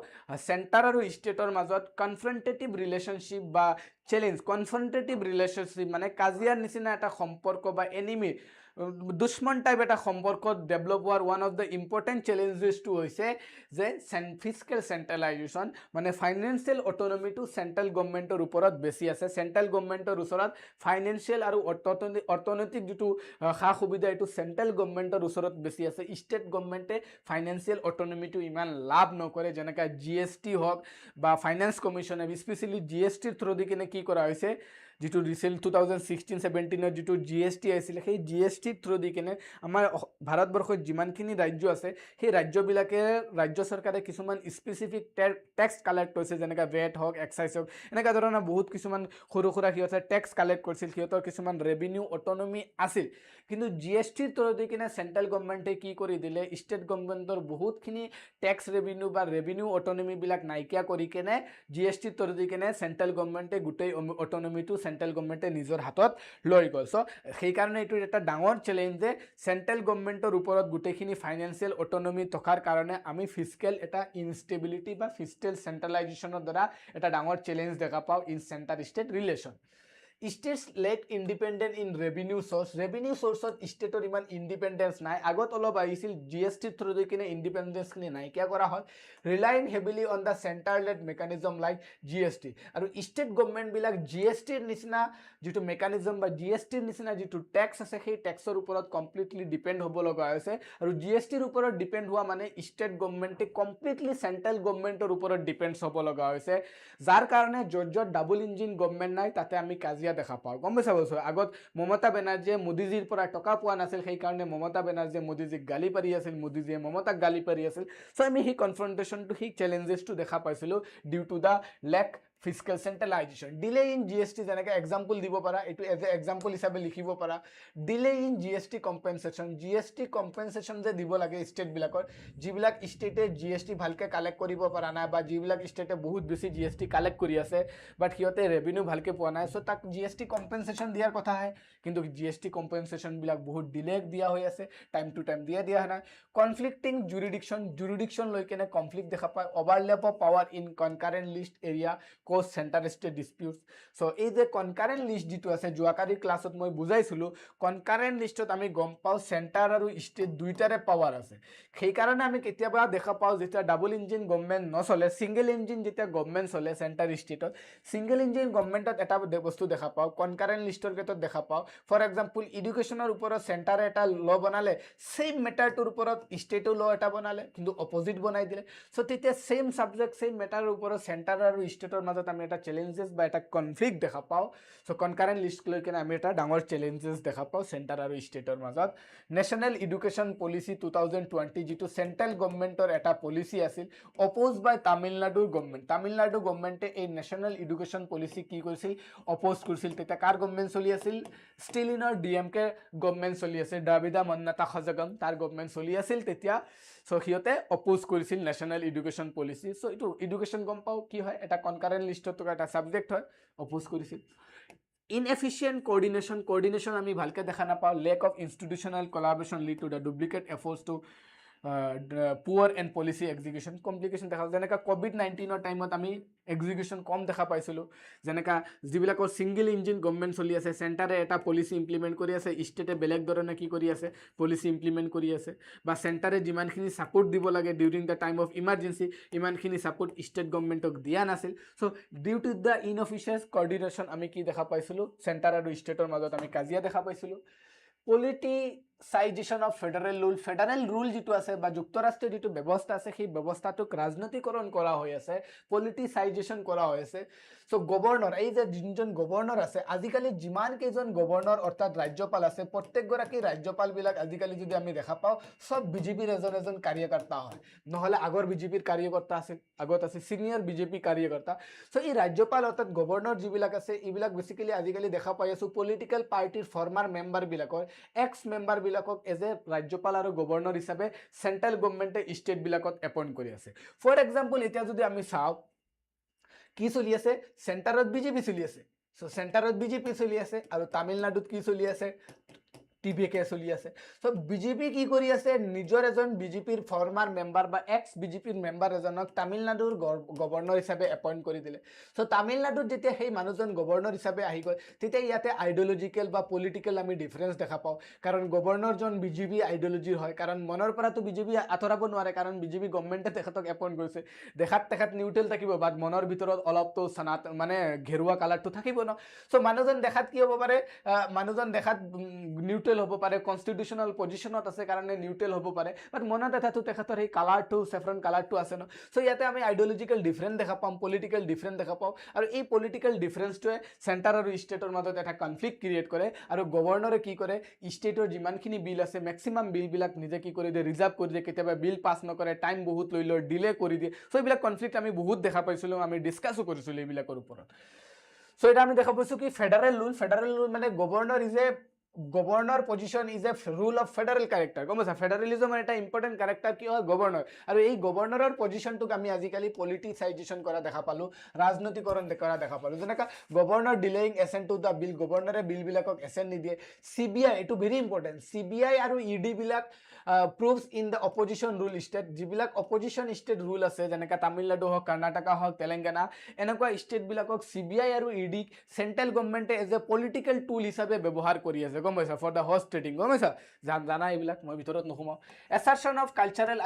সেন্টাৰ আৰু স্টেটৰ মাজত কনফ্ৰন্টেটিভ ৰিলেশনশিপ বা চ্যালেঞ্জ কনফ্ৰন্টেটিভ ৰিলেশনশিপ মানে কাজিয়াৰ নিচিনা এটা সম্পৰ্ক বা এনিমি দুশ্মন টাইপ এটা সম্পৰ্কত ডেভেলপ হোৱাৰ ওৱান অফ দ্য ইম্পৰ্টেণ্ট চেলেঞ্জেছটো হৈছে যে ফিস্কেল চেন্ট্ৰেলাইজেশ্যন মানে ফাইনেন্সিয়েল অট'নমিটো চেন্ট্ৰেল গভৰ্ণমেণ্টৰ ওপৰত বেছি আছে চেন্ট্ৰেল গভৰ্ণমেণ্টৰ ওচৰত ফাইনেন্সিয়েল আৰু অৰ্থনৈতিক যিটো সা সুবিধা এইটো চেন্ট্ৰেল গভৰ্ণমেণ্টৰ ওচৰত বেছি আছে ষ্টেট গভৰ্ণমেণ্টে ফাইনেন্সিয়েল অট'নমিটো ইমান লাভ নকৰে যেনেকৈ GST হওক বা ফাইনেন্স কমিশ্যনে স্পেচিয়েলি GSTৰ থ্ৰুদি কিনে কি কৰা হৈছে যিটো ৰিচেণ্ট 2016-17 যিটো GST আহিছিলে সেই GSTৰ থ্ৰুদি কিনে আমাৰ ভাৰতবৰ্ষত যিমানখিনি ৰাজ্য আছে সেই ৰাজ্যবিলাকে ৰাজ্য চৰকাৰে কিছুমান স্পেচিফিক টেক্স কালেক্ট কৰিছে যেনেকৈ ভেট হওক এক্সাইজ হওক এনেকুৱা ধৰণৰ বহুত কিছুমান সৰু সুৰা সিহঁতে টেক্স কালেক্ট কৰিছিল সিহঁতৰ কিছুমান ৰেভিনিউ অট'নমি আছিল কিন্তু GSTৰ থ্ৰুদি কিনে চেন্ট্ৰেল গভৰ্ণমেণ্টে কি কৰি দিলে ষ্টেট গভৰ্ণমেণ্টৰ বহুতখিনি টেক্স ৰেভিনিউ বা ৰেভিনিউ অট'নমিবিলাক নাইকিয়া কৰি কিনে GSTৰ থ্ৰুদি কিনে চেন্ট্ৰেল গভৰ্ণমেণ্টে গোটেই অট'নমিটো চেন্ট্ৰেল গভৰ্ণমেণ্টে নিজৰ হাতত লৈ গ'ল সো সেইকাৰণে এইটো এটা ডাঙৰ চেলেঞ্জ যে চেন্ট্ৰেল গভৰ্ণমেণ্টৰ ওপৰত গোটেইখিনি ফাইনেন্সিয়েল অট'নমি থকাৰ কাৰণে আমি ফিস্কেল এটা ইনষ্টেবিলিটি বা ফিস্কেল চেন্ট্ৰেলাইজেশ্যনৰ দ্বাৰা এটা ডাঙৰ চেলেঞ্জ দেখা পাওঁ in centre state relation States lack independent in revenue source ষ্টেটৰ ইমান ইণ্ডিপেণ্ডেন্স নাই আগত অলপ আহিছিল GST থ্ৰুদি কিনে ইণ্ডিপেণ্ডেন্সখিনি নাইকিয়া কৰা হয় relying heavily on the centre led mechanism like GST আৰু ষ্টেট গভৰ্ণমেণ্টবিলাক GSTৰ নিচিনা যিটো মেকানিজম বা GSTৰ নিচিনা যিটো টেক্স আছে সেই টেক্সৰ ওপৰত কমপ্লিটলি ডিপেণ্ড হ'ব লগা হৈছে আৰু GSTৰ ওপৰত ডিপেণ্ড হোৱা মানে ষ্টেট গভৰ্ণমেণ্টে কমপ্লিটলি চেণ্ট্ৰেল গভৰ্ণমেণ্টৰ ওপৰত ডিপেণ্ডছ হ'ব লগা হৈছে যাৰ কাৰণে য'ত ডাবল ইঞ্জিন গভৰ্ণমেণ্ট নাই তাতে আমি কাজিয়া দেখা পাওঁ গম পাইছা বস্তু আগত মমতা বেনাৰ্জীয়ে মোদীজীৰ পৰা টকা পোৱা নাছিল সেইকাৰণে মমতা বেনাৰ্জীয়ে মোদীজীক গালি পাৰি আছিল মোদীজীয়ে মমতাক গালি পাৰি আছিল সো আমি সেই কনফ্ৰণ্টেশ্যনটো সেই চেলেঞ্জেছটো দেখা পাইছিলোঁ due to the lack fiscal centralisation delay in GST যেনেকৈ এক্সাম্পল দিব পাৰা এইটো এজ এ এক্সাম্পল হিচাপে লিখিব পাৰা ডিলে ইন GST কম্পেনচেশ্যন যে দিব লাগে ষ্টেটবিলাকৰ যিবিলাক ষ্টেটে GST ভালকৈ কালেক্ট কৰিব পৰা নাই বা যিবিলাক ষ্টেটে বহুত বেছি GST কালেক্ট কৰি আছে বাট সিহঁতে ৰেভিনিউ ভালকৈ পোৱা নাই চ' তাক GST কম্পেনচেশ্যন দিয়াৰ কথা হয় কিন্তু GST কম্পেনচেশ্যনবিলাক বহুত ডিলে দিয়া হৈ আছে টাইম টু টাইম দিয়া নাই কনফ্লিক্টিং জুৰিডিকশ্যন লৈ কেনে কনফ্লিক্ট দেখা পায় overlap of power in concurrent list area cause centre state disputes so' এই যে কনকাৰেণ্ট লিষ্ট যিটো আছে যোৱাকালিৰ ক্লাছত মই বুজাইছিলোঁ কনকাৰেণ্ট লিষ্টত আমি গম পাওঁ চেণ্টাৰ আৰু ষ্টেট দুইটাৰে পাৱাৰ আছে সেইকাৰণে আমি কেতিয়াবা দেখা পাওঁ যেতিয়া ডাবল ইঞ্জিন গভৰ্ণমেণ্ট নচলে ছিংগল ইঞ্জিন যেতিয়া গভৰ্ণমেণ্ট চলে চেণ্টাৰ ষ্টেটত ছিংগল ইঞ্জিন গভৰ্ণমেণ্টত এটা বস্তু দেখা পাওঁ কনকাৰেণ্ট লিষ্টৰ ক্ষেত্ৰত দেখা পাওঁ ফৰ এক্সাম্পল এডুকেশ্যনৰ ওপৰত চেণ্টাৰে এটা ল' বনালে ছেইম মেটাৰটোৰ ওপৰত ষ্টেটো ল' এটা বনালে কিন্তু অপজিট বনাই দিলে চ' তেতিয়া ছেইম ছাবজেক্ট ছেইম মেটাৰৰ ওপৰত চেণ্টাৰ আৰু ষ্টেটৰ মাজত আমি এটা চেলেঞ্জেছ বা এটা কনফ্লিক্ট দেখা পাওঁ চ' কনকাৰেণ্ট লিষ্ট লৈ কিনে আমি এটা ডাঙৰ চেলেঞ্জেছ দেখা পাওঁ চেণ্টাৰ আৰু ষ্টেটৰ মাজত নেশ্যনেল এডুকেশ্যন পলিচি 2020 যিটো চেণ্ট্ৰেল গভৰ্ণমেণ্টৰ এটা পলিচি আছিল অপ'জ বাই তামিলনাডু গভৰ্ণমেণ্টে এই নেশ্যনেল এডুকেশ্যন পলিচি কি কৰিছিল অপ'জ কৰিছিল তেতিয়া কাৰ গভৰ্ণমেণ্ট চলি আছিল ষ্টিল ইনৰ DMK গভৰ্ণমেণ্ট চলি আছে দ্ৰাবিড়া মন্নতা খজগম তাৰ গভৰ্ণমেণ্ট চলি আছিল তেতিয়া চ' সিহঁতে অপ'জ কৰিছিল নেশ্যনেল এডুকেশ্যন পলিচি চ' এইটো এডুকেশ্যন গম পাওঁ কি হয় এটা কনকাৰেণ্ট লিষ্টত থকা এটা ছাবজেক্ট হয় অপ'জ কৰিছিল ইনএফিচিয়েণ্ট কোঅৰ্ডিনেশ্যন আমি ভালকৈ দেখা নাপাওঁ lack of institutional collaboration lead to the duplicate efforts to poor and policy execution complication দেখা যেনেকৈ COVID-19 টাইমত আমি এক্সিকিউশ্যন কম দেখা পাইছিলোঁ যেনেকৈ যিবিলাকৰ ছিংগল ইঞ্জিন গভৰ্ণমেণ্ট চলি আছে চেণ্টাৰে এটা পলিচি ইমপ্লিমেণ্ট কৰি আছে ষ্টেটে বেলেগ ধৰণে কি কৰি আছে পলিচি ইমপ্লিমেণ্ট কৰি আছে বা চেণ্টাৰে যিমানখিনি ছাপোৰ্ট দিব লাগে during the time of emergency ইমানখিনি ছাপোৰ্ট ষ্টেট গভৰ্ণমেণ্টক দিয়া নাছিল চ' ডিউ টু দ্য ইনঅফিচিয়েল কোঅৰ্ডিনেশ্যন আমি কি দেখা পাইছিলোঁ চেণ্টাৰ আৰু ষ্টেটৰ মাজত আমি কাজিয়া দেখা পাইছিলোঁ পলিটিসাইজেশন অফ ফেডাৰেল ৰুল যেটো আছে বা যুক্তৰাষ্ট্ৰীয় যেটো ব্যৱস্থা আছে সেই ব্যৱস্থাটোক ৰাজনৈতিকৰণ কৰা হৈ আছে, পলিটিসাইজেশন কৰা হৈ আছে। সো গভৰ্ণৰ, এই যে যোনজন গভৰ্ণৰ আছে, আজিকালি যিমান কেইজন গভৰ্ণৰ অৰ্থাৎ ৰাজ্যপাল আছে, প্ৰত্যেকগৰাকী ৰাজ্যপালবিলাক আজিকালি যদি আমি দেখা পাওঁ সব বিজেপিৰ এজন কাৰ্যকৰ্তা হয়, নহলে আগৰ বিজেপিৰ কাৰ্যকৰ্তা আছিল, আগত আছে সিনিয়ৰ বিজেপি কাৰ্যকৰ্তা। সো এই ৰাজ্যপাল অৰ্থাৎ গভৰ্ণৰ যিবিলাক আছে এইবিলাক বেসিক্যালি আজিকালি দেখা পাই আছো পলিটিক্যাল পাৰ্টিৰ ফৰ্মাৰ মেম্বাৰ বিলাকৰ, এক্স মেম্বাৰ বিলাকক এজ এ ৰাজ্যপাল আৰু গভৰ্ণৰ হিচাপে সেন্ট্ৰেল গভৰ্ণমেণ্টে ষ্টেট বিলাকত এপইণ্ট কৰি আছে। ফৰ এক্সাম্পল এতিয়া যদি আমি চাওঁ কি চলি আছে, সেন্টাৰত বিজেপি চলি আছে। সো সেন্টাৰত বিজেপি চলি আছে আৰু তামিলনাডুত কি চলি আছে, টিভিকে চলি আছে। সো বিজেপি কি কৰি আছে, নিজৰ এজন বিজেপিৰ ফৰ্মাৰ মেম্বাৰ বা এক্স বিজেপিৰ মেম্বাৰ এজনক তামিলনাডুৰ গভৰ্ণৰ হিচাপে এপইণ্ট কৰি দিলে। সো তামিলনাডুত যেতিয়া সেই মানুহজন গভৰ্ণৰ হিচাপে আহি গ'ল, তেতিয়া ইয়াতে আইডিঅলজিকেল বা পলিটিকেল আমি ডিফাৰেঞ্চ দেখা পাওঁ, কাৰণ গভৰ্ণৰজন বিজেপি আইডিঅলজিৰ হয়, কাৰণ মনৰ পৰাতো বিজেপি আঁতৰাব নোৱাৰে, কাৰণ বিজেপি গভৰ্ণমেণ্টে তেখেতক এপইণ্ট কৰিছে। দেখাত তেখেত নিউট্ৰেল থাকিব, বাট মনৰ ভিতৰত অলপতো চানাত মানে ঘেৰুৱা কালাৰটো থাকিব ন। সো মানুহজন দেখাত কি হ'ব পাৰে, মানুহজন দেখাত নিউট্ৰেল হ'ব পাৰে, কনষ্টিটিউচনেল পজিশ্যনত আছে কাৰণে নিউট্ৰেল হ'ব পাৰে, বাট মনত এটাতো তেখেতৰ সেই কালাৰটো চেফ্ৰন কালাৰটো আছে ন। সো ইয়াতে আমি আইডিঅলজিকেল ডিফাৰেঞ্চ দেখা পাম, পলিটিকেল ডিফাৰেঞ্চ দেখা পাওঁ, আৰু এই পলিটিকেল ডিফাৰেঞ্চটোৱে চেণ্টাৰ আৰু ষ্টেটৰ মাজত এটা কনফ্লিক্ট ক্ৰিয়েট কৰে, আৰু গভৰ্ণৰে কি কৰে, ষ্টেটৰ যিমানখিনি বিল আছে মেক্সিমাম বিলবিলাক নিজে কি কৰি দিয়ে, ৰিজাৰ্ভ কৰি দিয়ে, কেতিয়াবা বিল পাছ নকৰে, টাইম বহুত লৈ লয়, ডিলে কৰি দিয়ে। সো এইবিলাক কনফ্লিক্ট আমি বহুত দেখা পাইছিলোঁ, আমি ডিছকাছো কৰিছিলোঁ এইবিলাকৰ ওপৰত। সো এটা আমি দেখা পাইছোঁ কি ফেডাৰেল ৰুল মানে governor position is a rule of federal character, গম পাইছা, ফেডারেলিজমের এটা ইম্পর্টেন্ট ক্যারেক্টার কি হয়, গভর্ণর। আর এই গভর্ণরের পজিশনটোক আমি আজিকালি পলিটিসাইজেশন করা দেখা পালো, রাজনৈতিকরণ করা দেখা পালো, যেনেকা governor delaying assent to the bill, গভর্ণরে বিলবিলাকক এসেন্ট নিদিয়ে। সিবিআই, এইটো ভেরি ইম্পর্টেন্ট, সিবিআই আৰু ইডি বিলাক proves in the opposition rule state, যিবিলাক opposition state rule আছে, যেনেকা তামিলনাডু হওক, কৰ্ণাটকা হওক, তেলেংগানা, এনেকুৱা ষ্টেট বিলাকক সিবিআই আৰু ইডি সেন্ট্ৰেল গভৰ্ণমেণ্টে এজ এ পলিটিকেল টুল হিচাপে ব্যৱহাৰ কৰি আছে, গম পাইছা, ফৰ দ্য হৰ্চ ট্ৰেডিং, গম পাইছা, জানা এইবিলাক, মই ভিতৰত নোসোমাওঁ। এছাৰশ্যন অফ কালচাৰেল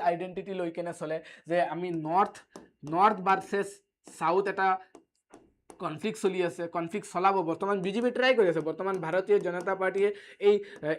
আইডেণ্টিটি লৈ কেনে চলে, যে আমি নৰ্থ ভাৰ্চেছ সাউথ এটা কনফ্লিক্ট চলি আছে, কনফ্লিক্ট চলাব, বৰ্তমান বিজেপি ট্ৰাই কৰি আছে, বৰ্তমান ভাৰতীয় জনতা পাৰ্টিয়ে এই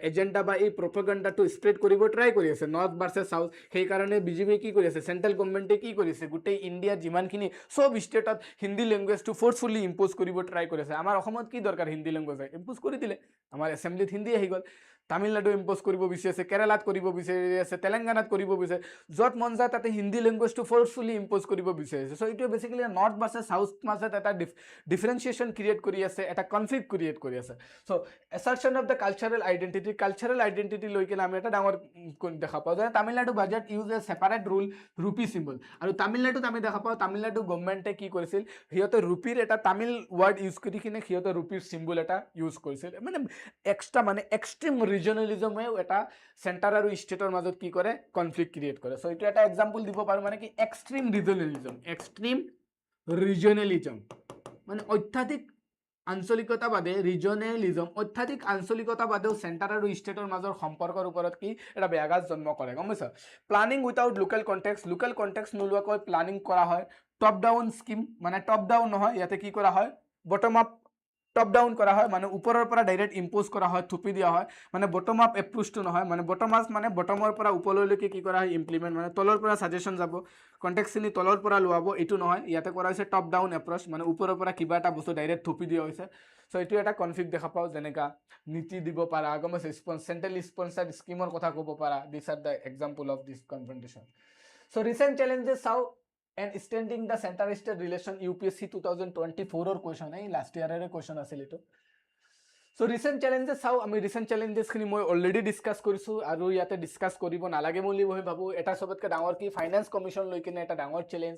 এজেণ্ডা বা এই প্ৰপেগাণ্ডাটো স্প্ৰেড কৰিব ট্ৰাই কৰি আছে, নৰ্থ ভাৰ্চেছ সাউথ। সেইকাৰণে বিজেপিয়ে কি কৰি আছে, চেণ্ট্ৰেল গভৰ্ণমেণ্টে কি কৰিছে, গোটেই ইণ্ডিয়াৰ যিমানখিনি চব ষ্টেটত হিন্দী লেংগুৱেজটো ফ'ৰ্চফুলি ইম্প'জ কৰিব ট্ৰাই কৰিছে। আমাৰ অসমত কি দৰকাৰ হিন্দী লেংগুৱেজ, ইম্প'জ কৰি দিলে, আমাৰ এছেম্বলিত হিন্দী আহি গ'ল। তামিলনাডু ইম্প'জ কৰিব বিচাৰিছে, কেৰালাত কৰিব বিচাৰি আছে, তেলেংগানাত কৰিব বিচাৰে, য'ত মন যায় তাতে হিন্দী লেংগুৱেজটো ফ'ৰ্চফুলি ইম্প'জ কৰিব বিচাৰিছে। চ' এইটোৱে বেচিকেলি নৰ্থ ভাৰ্চেছ সাউথ মাজত এটা ডিফাৰেঞ্চিয়েশ্যন ক্ৰিয়েট কৰি আছে, এটা কনফ্লিক্ট ক্ৰিয়েট কৰি আছে। So' assertion of the cultural identity লৈ কিনে আমি এটা ডাঙৰ দেখা পাওঁ, যে Tamil Nadu budget use a separate rule, rupee symbol. আৰু তামিলনাডুত আমি দেখা পাওঁ, তামিলনাডু গভৰ্ণমেণ্টে কি কৰিছিল, সিহঁতে ৰুপিৰ এটা তামিল ৱাৰ্ড ইউজ কৰি কিনে সিহঁতে ৰুপিৰ চিম্বল এটা ইউজ কৰিছিল, মানে এক্সট্ৰা মানে এক্সট্ৰিম ৰিজনেলিজমেও এটা চেণ্টাৰ আৰু ষ্টেটৰ মাজত কি কৰে, কনফ্লিক্ট ক্ৰিয়েট কৰে। চ' এইটো এটা এক্সাম্পল দিব পাৰোঁ, মানে কি এক্সট্ৰিম ৰিজনেলিজম মানে অত্যাধিক আঞ্চলিকতাবাদে, অত্যাধিক আঞ্চলিকতাবাদেও চেণ্টাৰ আৰু ষ্টেটৰ মাজৰ সম্পৰ্কৰ ওপৰত কি এটা ব্যাঘাত জন্ম কৰে, গম পাইছা। প্লানিং উইথাউট লোকেল কণ্টেক্সট নোলোৱাকৈ প্লানিং কৰা হয়। টপ ডাউন স্কিম, মানে টপ ডাউন নহয়, ইয়াতে কি কৰা হয়, বটম আপ টপ ডাউন কৰা হয়, মানে ওপৰৰ পৰা ডাইৰেক্ট ইম্প'জ কৰা হয়, থুপি দিয়া হয়, মানে বটম আপ এপ্ৰোচটো নহয়, মানে বটম আপ মানে বটমৰ পৰা ওপৰলৈকে কি কৰা হয়, ইমপ্লিমেণ্ট, মানে তলৰ পৰা ছাজেশ্যন যাব, কণ্টেক্সখিনি তলৰ পৰা লোৱাব, এইটো নহয়, ইয়াতে কৰা হৈছে টপ ডাউন এপ্ৰ'চ, মানে ওপৰৰ পৰা কিবা এটা বস্তু ডাইৰেক্ট থুপি দিয়া হৈছে। চ' এইটো এটা কনফ্লিক্ট দেখা পাওঁ, যেনেকা নীতি দিব পাৰা, গম পাইছে, চেণ্ট্ৰেল স্পন্সাৰ্ড স্কিমৰ কথা ক'ব পাৰা, this are the example of this confrontation. So' recent challenges চাওঁ, and extending the center state relation, UPSC 2024 question, last year question আছিল এটো। So recent challenges চাও, আমি recent challenges খিনি মই অলৰেডি ডিসকাস কৰিছো, আৰু ইয়াতে ডিসকাস কৰিব নালাগে বুলি মই ভাবো। এটা সবতকে ডাঙৰ কি ফাইনান্স কমিশন লৈ কিনে এটা ডাঙৰ চ্যালেঞ্জ,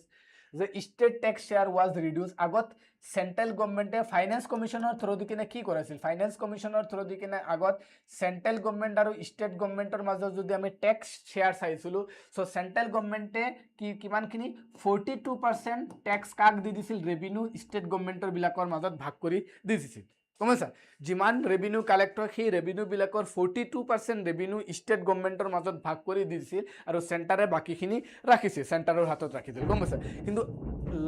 যে স্টেট ট্যাক্স শেয়ার ওয়াজ রিডিউস। আগত সেন্ট্রেল গভর্নমেন্টে ফাইনান্স কমিশনের থ্রু দি কিনে কি করেছিল, ফাইনান্স কমিশনের থ্রু দি কিনে আগত সেন্ট্রেল গভর্নমেন্ট আর স্টেট গভর্নমেন্টর মাজত যদি আমি ট্যাক্স শেয়ার চাইছিলো, সো সেন্ট্রেল গভর্নমেন্টে কি কিমানখিনি 42% ট্যাক্স কাক দি দিছিল, রেভিনিউ স্টেট গভৰ্নমেন্টৰ বিলাকৰ মাজত ভাগ কৰি দি দিছিল, গমছা। যিমান ৰেভিনিউ কালেক্ট হয় সেই ৰেভিনিউ বিলাকৰ 42% ৰেভিনিউ ষ্টেট গভৰ্নমেন্টৰ মাজত ভাগ কৰি দিছিল, আৰু চেণ্টাৰে বাকীখিনি ৰাখিছিল, চেণ্টাৰৰ হাতত ৰাখিছিল, গমছা। কিন্তু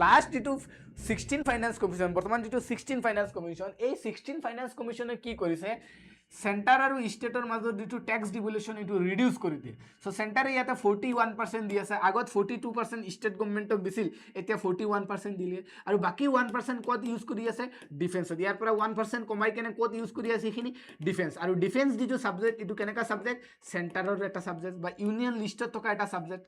লাষ্ট যেটো 16 ফাইনান্স কমিশন, বৰ্তমান যেটো 16 ফাইনান্স কমিশন, এই 16 ফাইনান্স কমিশনে কি কৰিছে, সেন্টাৰ আৰু ষ্টেটৰ মাজত যিটো টেক্স ডিভলিউশ্যন এইটো ৰিডিউচ কৰি দিয়ে সো সেন্টাৰে ইয়াতে 41% দি আছে আগত 42% ষ্টেট গভৰ্নমেণ্টক দিছিল এতিয়া 41% দিলে আৰু বাকি 1% ক'ত ইউজ কৰি আছে ডিফেন্সত ইয়াৰ পৰা 1% কমাই কেনে ক'ত ইউজ কৰি আছে এইখিনি ডিফেন্স আৰু ডিফেন্স যিটো সাবজেক্ট এইটো কেনেকা সাবজেক্ট সেন্টাৰৰ এটা সাবজেক্ট বা ইউনিয়ন লিষ্টত থকা এটা সাবজেক্ট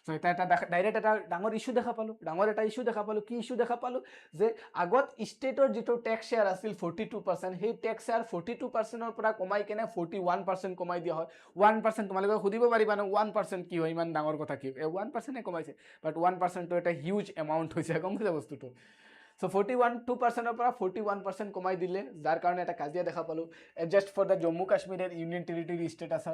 সো এটা ডাইৰেক্ট এটা ডাঙৰ ইস্যু দেখা পালো ডাঙৰ এটা ইস্যু দেখা পালো কি ইস্যু দেখা পালো যে আগত ষ্টেটৰ যিটো টেক্স শেয়াৰ আছিল 42% সেই টেক্স শেয়াৰ 42%ৰ পৰা কমাই কেনে 41% কমাই দিয়া হয় 1% তোমালোকে সুধিব পাৰিবা ন 1% কি হয় ইমান ডাঙৰ কথা কি 1% কমাইছে বাট 1% তো এটা হিউজ এমাউণ্ট হৈছে গম পাইছা বস্তুটো সো 2%ৰ পৰা 41% কমাই দিলে যাৰ কাৰণে এটা কাজিয়া দেখা পালো এডজাষ্ট ফৰ দ্য জম্মু কাশ্মীৰৰ ইউনিয়ন টেৰিটৰী ষ্টেটাছ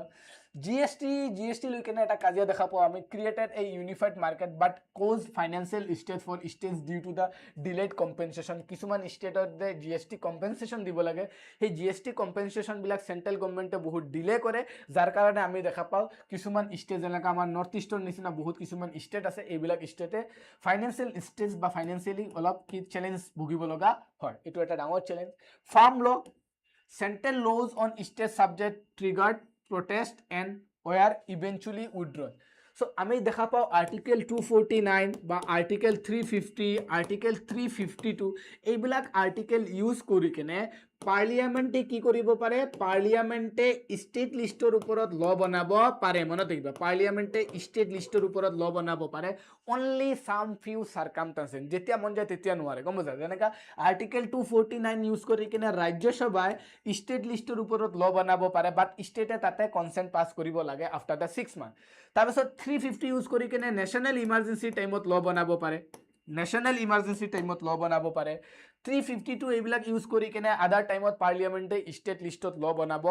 জিএসটি লৈ কেনে এটা কাজিয়া দেখা পাওঁ আমি created a unified market but cause financial state for states due to the delayed compensation কিছুমান ষ্টেটত যে জিএসটি কম্পেনচেশ্যন দিব লাগে সেই জিএসটি কম্পেনচেশ্যনবিলাক চেণ্ট্ৰেল গভৰ্ণমেণ্টে বহুত ডিলে কৰে যাৰ কাৰণে আমি দেখা পাওঁ কিছুমান ষ্টেট যেনেকৈ আমাৰ নৰ্থ ইষ্টৰ নিচিনা বহুত কিছুমান ষ্টেট আছে এইবিলাক ষ্টেটে ফাইনেন্সিয়েল ষ্টেটছ বা ফাইনেন্সিয়েলি অলপ কি চেলেঞ্জ ভুগিব লগা হয় এইটো এটা ডাঙৰ challenge farm law central laws on state subject triggered protest and were eventually withdrawn. So আমি দেখা পাওঁ আৰ্টিকেল 249 বা আৰ্টিকেল 350 আৰ্টিকেল 352 এইবিলাক আৰ্টিকেল ইউজ কৰি কেনে পাৰ্লিয়ামেণ্টে কি কৰিব পাৰে পাৰ্লিয়ামেণ্টে ষ্টেট লিষ্টৰ ওপৰত ল বনাব পাৰে মনত ৰাখিবা পাৰ্লিয়ামেণ্টে ষ্টেট লিষ্টৰ ওপৰত ল বনাব পাৰে অনলি সাম ফিউ সাৰ্কামস্টান্সেছ যেতিয়া মন যায় তেতিয়া নোৱাৰে গম পাইছা যেনেকা আৰ্টিকেল 249 ইউজ কৰি কিনে ৰাজ্যসভাই ষ্টেট লিষ্টৰ ওপৰত ল বনাব পাৰে বাট ষ্টেটে তাতে কনসেন্ট পাছ কৰিব লাগে আফটাৰ দ্য 6 মান্থ তাৰপিছত 350 ইউজ কৰি কিনে নেশ্যনেল ইমাৰ্জেঞ্চি টাইমত ল বনাব পাৰে নেশ্যনেল ইমাৰ্জেঞ্চি টাইমত ল বনাব পাৰে 352 এইবিলাক ইউজ কৰি কেনে আদাৰ টাইমত পাৰ্লিয়ামেণ্টে ষ্টেট লিষ্টত ল বনাব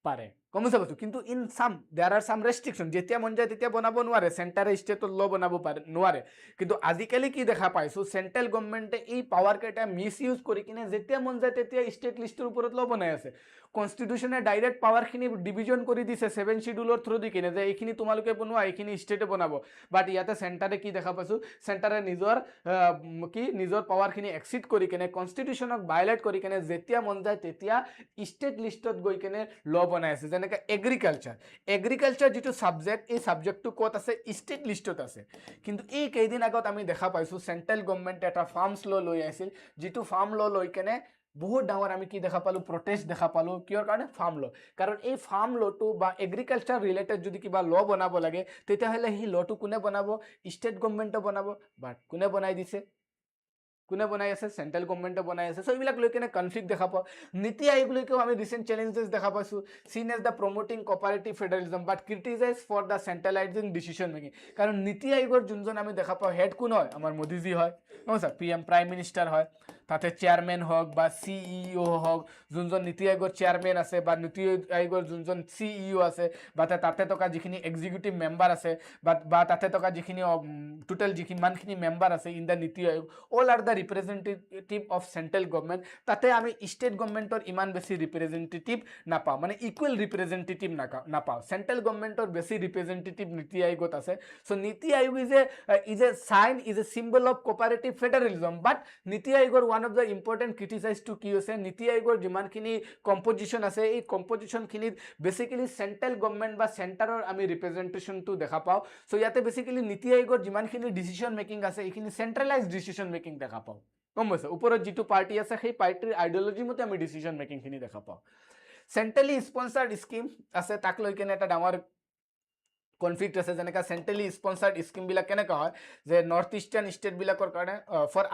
পাৰে গম পাইছা কিন্তু in some there are some restriction যেতিয়া মন যায় তেতিয়া বনাব নোৱাৰে চেণ্টাৰে ষ্টেটত ল বনাব পাৰে নোৱাৰে কিন্তু আজিকালি কি দেখা পাইছো চেণ্ট্ৰেল গভৰ্ণমেণ্টে এই পাৱাৰ কেইটা মিছ ইউজ কৰি কিনে যেতিয়া মন যায় তেতিয়া ষ্টেট লিষ্টৰ ওপৰত ল বনাই আছে কনষ্টিটিউশ্যনে ডাইৰেক্ট পাৱাৰখিনি ডিভিজন কৰি দিছে 7 শিডিউলৰ থ্ৰু দি কিনে যে এইখিনি তোমালোকে বনোৱা এইখিনি ষ্টেটে বনাব বাট ইয়াতে চেণ্টাৰে কি দেখা পাইছো চেণ্টাৰে নিজৰ পাৱাৰখিনি এক্সিড কৰি কিনে কনষ্টিটিউশ্যনক ভায়োলেট কৰি কিনে যেতিয়া মন যায় তেতিয়া ষ্টেট লিষ্টত গৈ কিনে ল বনাই আছে যেনেকৈ এগ্ৰিকালচাৰ যিটো ছাবজেক্ট এই ছাবজেক্টটো ক'ত আছে ষ্টেট লিষ্টত আছে কিন্তু এই কেইদিন আগত আমি দেখা পাইছোঁ চেণ্ট্ৰেল গভৰ্ণমেণ্টে এটা ফাৰ্মছ ল লৈ আহিছিল যিটো ফাৰ্ম ল লৈ কেনে বহুত ডাঙৰ আমি কি দেখা পালোঁ প্ৰটেষ্ট দেখা পালোঁ কিয়ৰ কাৰণে ফাৰ্ম ল কাৰণ এই ফাৰ্ম লটো বা এগ্ৰিকালচাৰ ৰিলেটেড যদি কিবা ল বনাব লাগে তেতিয়াহ'লে সেই লটো কোনে বনাব ষ্টেট গভৰ্ণমেণ্টে বনাব বাট কোনে বনাই দিছে কোনে বনাই আছে চেণ্ট্ৰেল গভৰ্ণমেণ্টে বনাই আছে সো এইবিলাক লৈ কেনে কনফ্লিক্ট দেখা পাওঁ নীতি আয়োগলৈকেও আমি ৰিচেণ্ট চেলেঞ্জেছ দেখা পাইছোঁ since as the promoting cooperative federalism but criticise for the centralising decision making কাৰণ নীতি আয়োগৰ যোনজন আমি দেখা পাওঁ হেড কোন হয় আমাৰ মোদীজী হয় নহয় PM প্ৰাইম মিনিষ্টাৰ হয় তাতে চেয়াৰমেন হওক বা CEO হওক যোনজন নীতি আয়োগৰ চেয়াৰমেন আছে বা নীতি আয়োগৰ যোনজন CEO আছে বা তাতে থকা যিখিনি এক্সিকিউটিভ মেম্বাৰ আছে বা তাতে থকা যিখিনি টোটেল যিমানখিনি মেম্বাৰ আছে in the NITI Aayog all are the representative of central government তাতে আমি ষ্টেট গভৰ্ণমেণ্টৰ ইমান বেছি ৰিপ্ৰেজেণ্টেটিভ নাপাওঁ মানে ইকুৱেল ৰিপ্ৰেজেণ্টেটিভ নাপাওঁ চেণ্ট্ৰেল গভৰ্ণমেণ্টৰ বেছি ৰিপ্ৰেজেণ্টেটিভ নীতি আয়োগত আছে so' NITI Aayog is a sign is a symbol of cooperative federalism but নীতি আয়োগৰ ওৱান অফ দ্য ইম্পৰ্টেণ্ট ক্ৰিটিচাইজটো কি হৈছে নীতি আয়োগৰ যিমানখিনি কম্পজিশ্যন আছে এই কম্পজিশ্যনখিনিত বেচিকেলি চেণ্ট্ৰেল গভৰ্ণমেণ্ট বা চেণ্টাৰৰ আমি ৰিপ্ৰেজেণ্টেশ্যনটো দেখা পাওঁ চ' ইয়াতে বেচিকেলি নীতি আয়োগৰ যিমানখিনি ডিচিশ্যন মেকিং আছে এইখিনি চেণ্ট্ৰেলাইজ ডিচিশ্যন মেকিং দেখা পাওঁ গম পাইছে ওপৰত যিটো পাৰ্টি আছে সেই পাৰ্টিৰ আইডিঅলজি মতে আমি ডিচিশ্যন মেকিংখিনি দেখা পাওঁ চেণ্ট্ৰেলি স্পন্সাৰ্ড স্কিম আছে তাক লৈ কেনে এটা ডাঙৰ কনফ্লিক্ট আছে যেনেকৈ চেণ্ট্ৰেলি স্পন্সাৰ্ড স্কিমবিলাক কেনেকুৱা হয় যে নৰ্থ ইষ্টাৰ্ণ ষ্টেটবিলাকৰ কাৰণে ফৰ